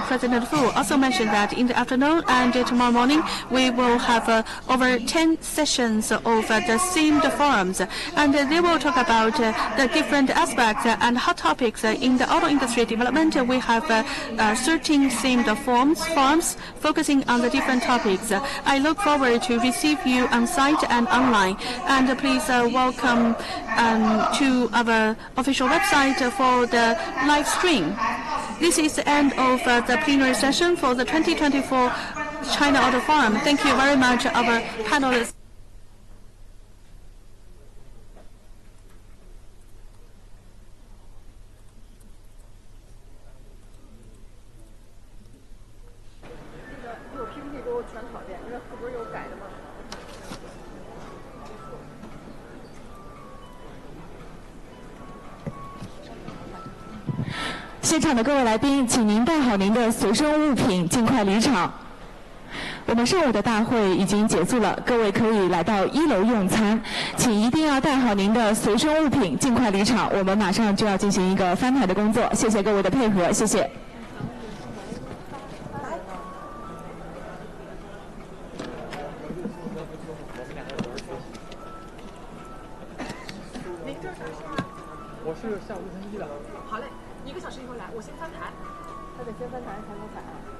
President Fu also mentioned that in the afternoon and tomorrow morning we will have over 10 sessions of the themed forums. And they will talk about the different aspects and hot topics in the auto industry development. We have 13 themed forums focusing on the different topics. I look forward to receive you on site and online. And please welcome to our official website for the live stream. This is the end of the plenary session for the 2024 China Auto Forum. Thank you very much, our panelists. 现场的各位来宾，请您带好您的随身物品，尽快离场。我们上午的大会已经结束了，各位可以来到1楼用餐，请一定要带好您的随身物品，尽快离场。我们马上就要进行一个翻台的工作，谢谢各位的配合，谢谢。 我是下午录音机的。好嘞，1个小时以后来，我先翻台。他得先翻台才能采。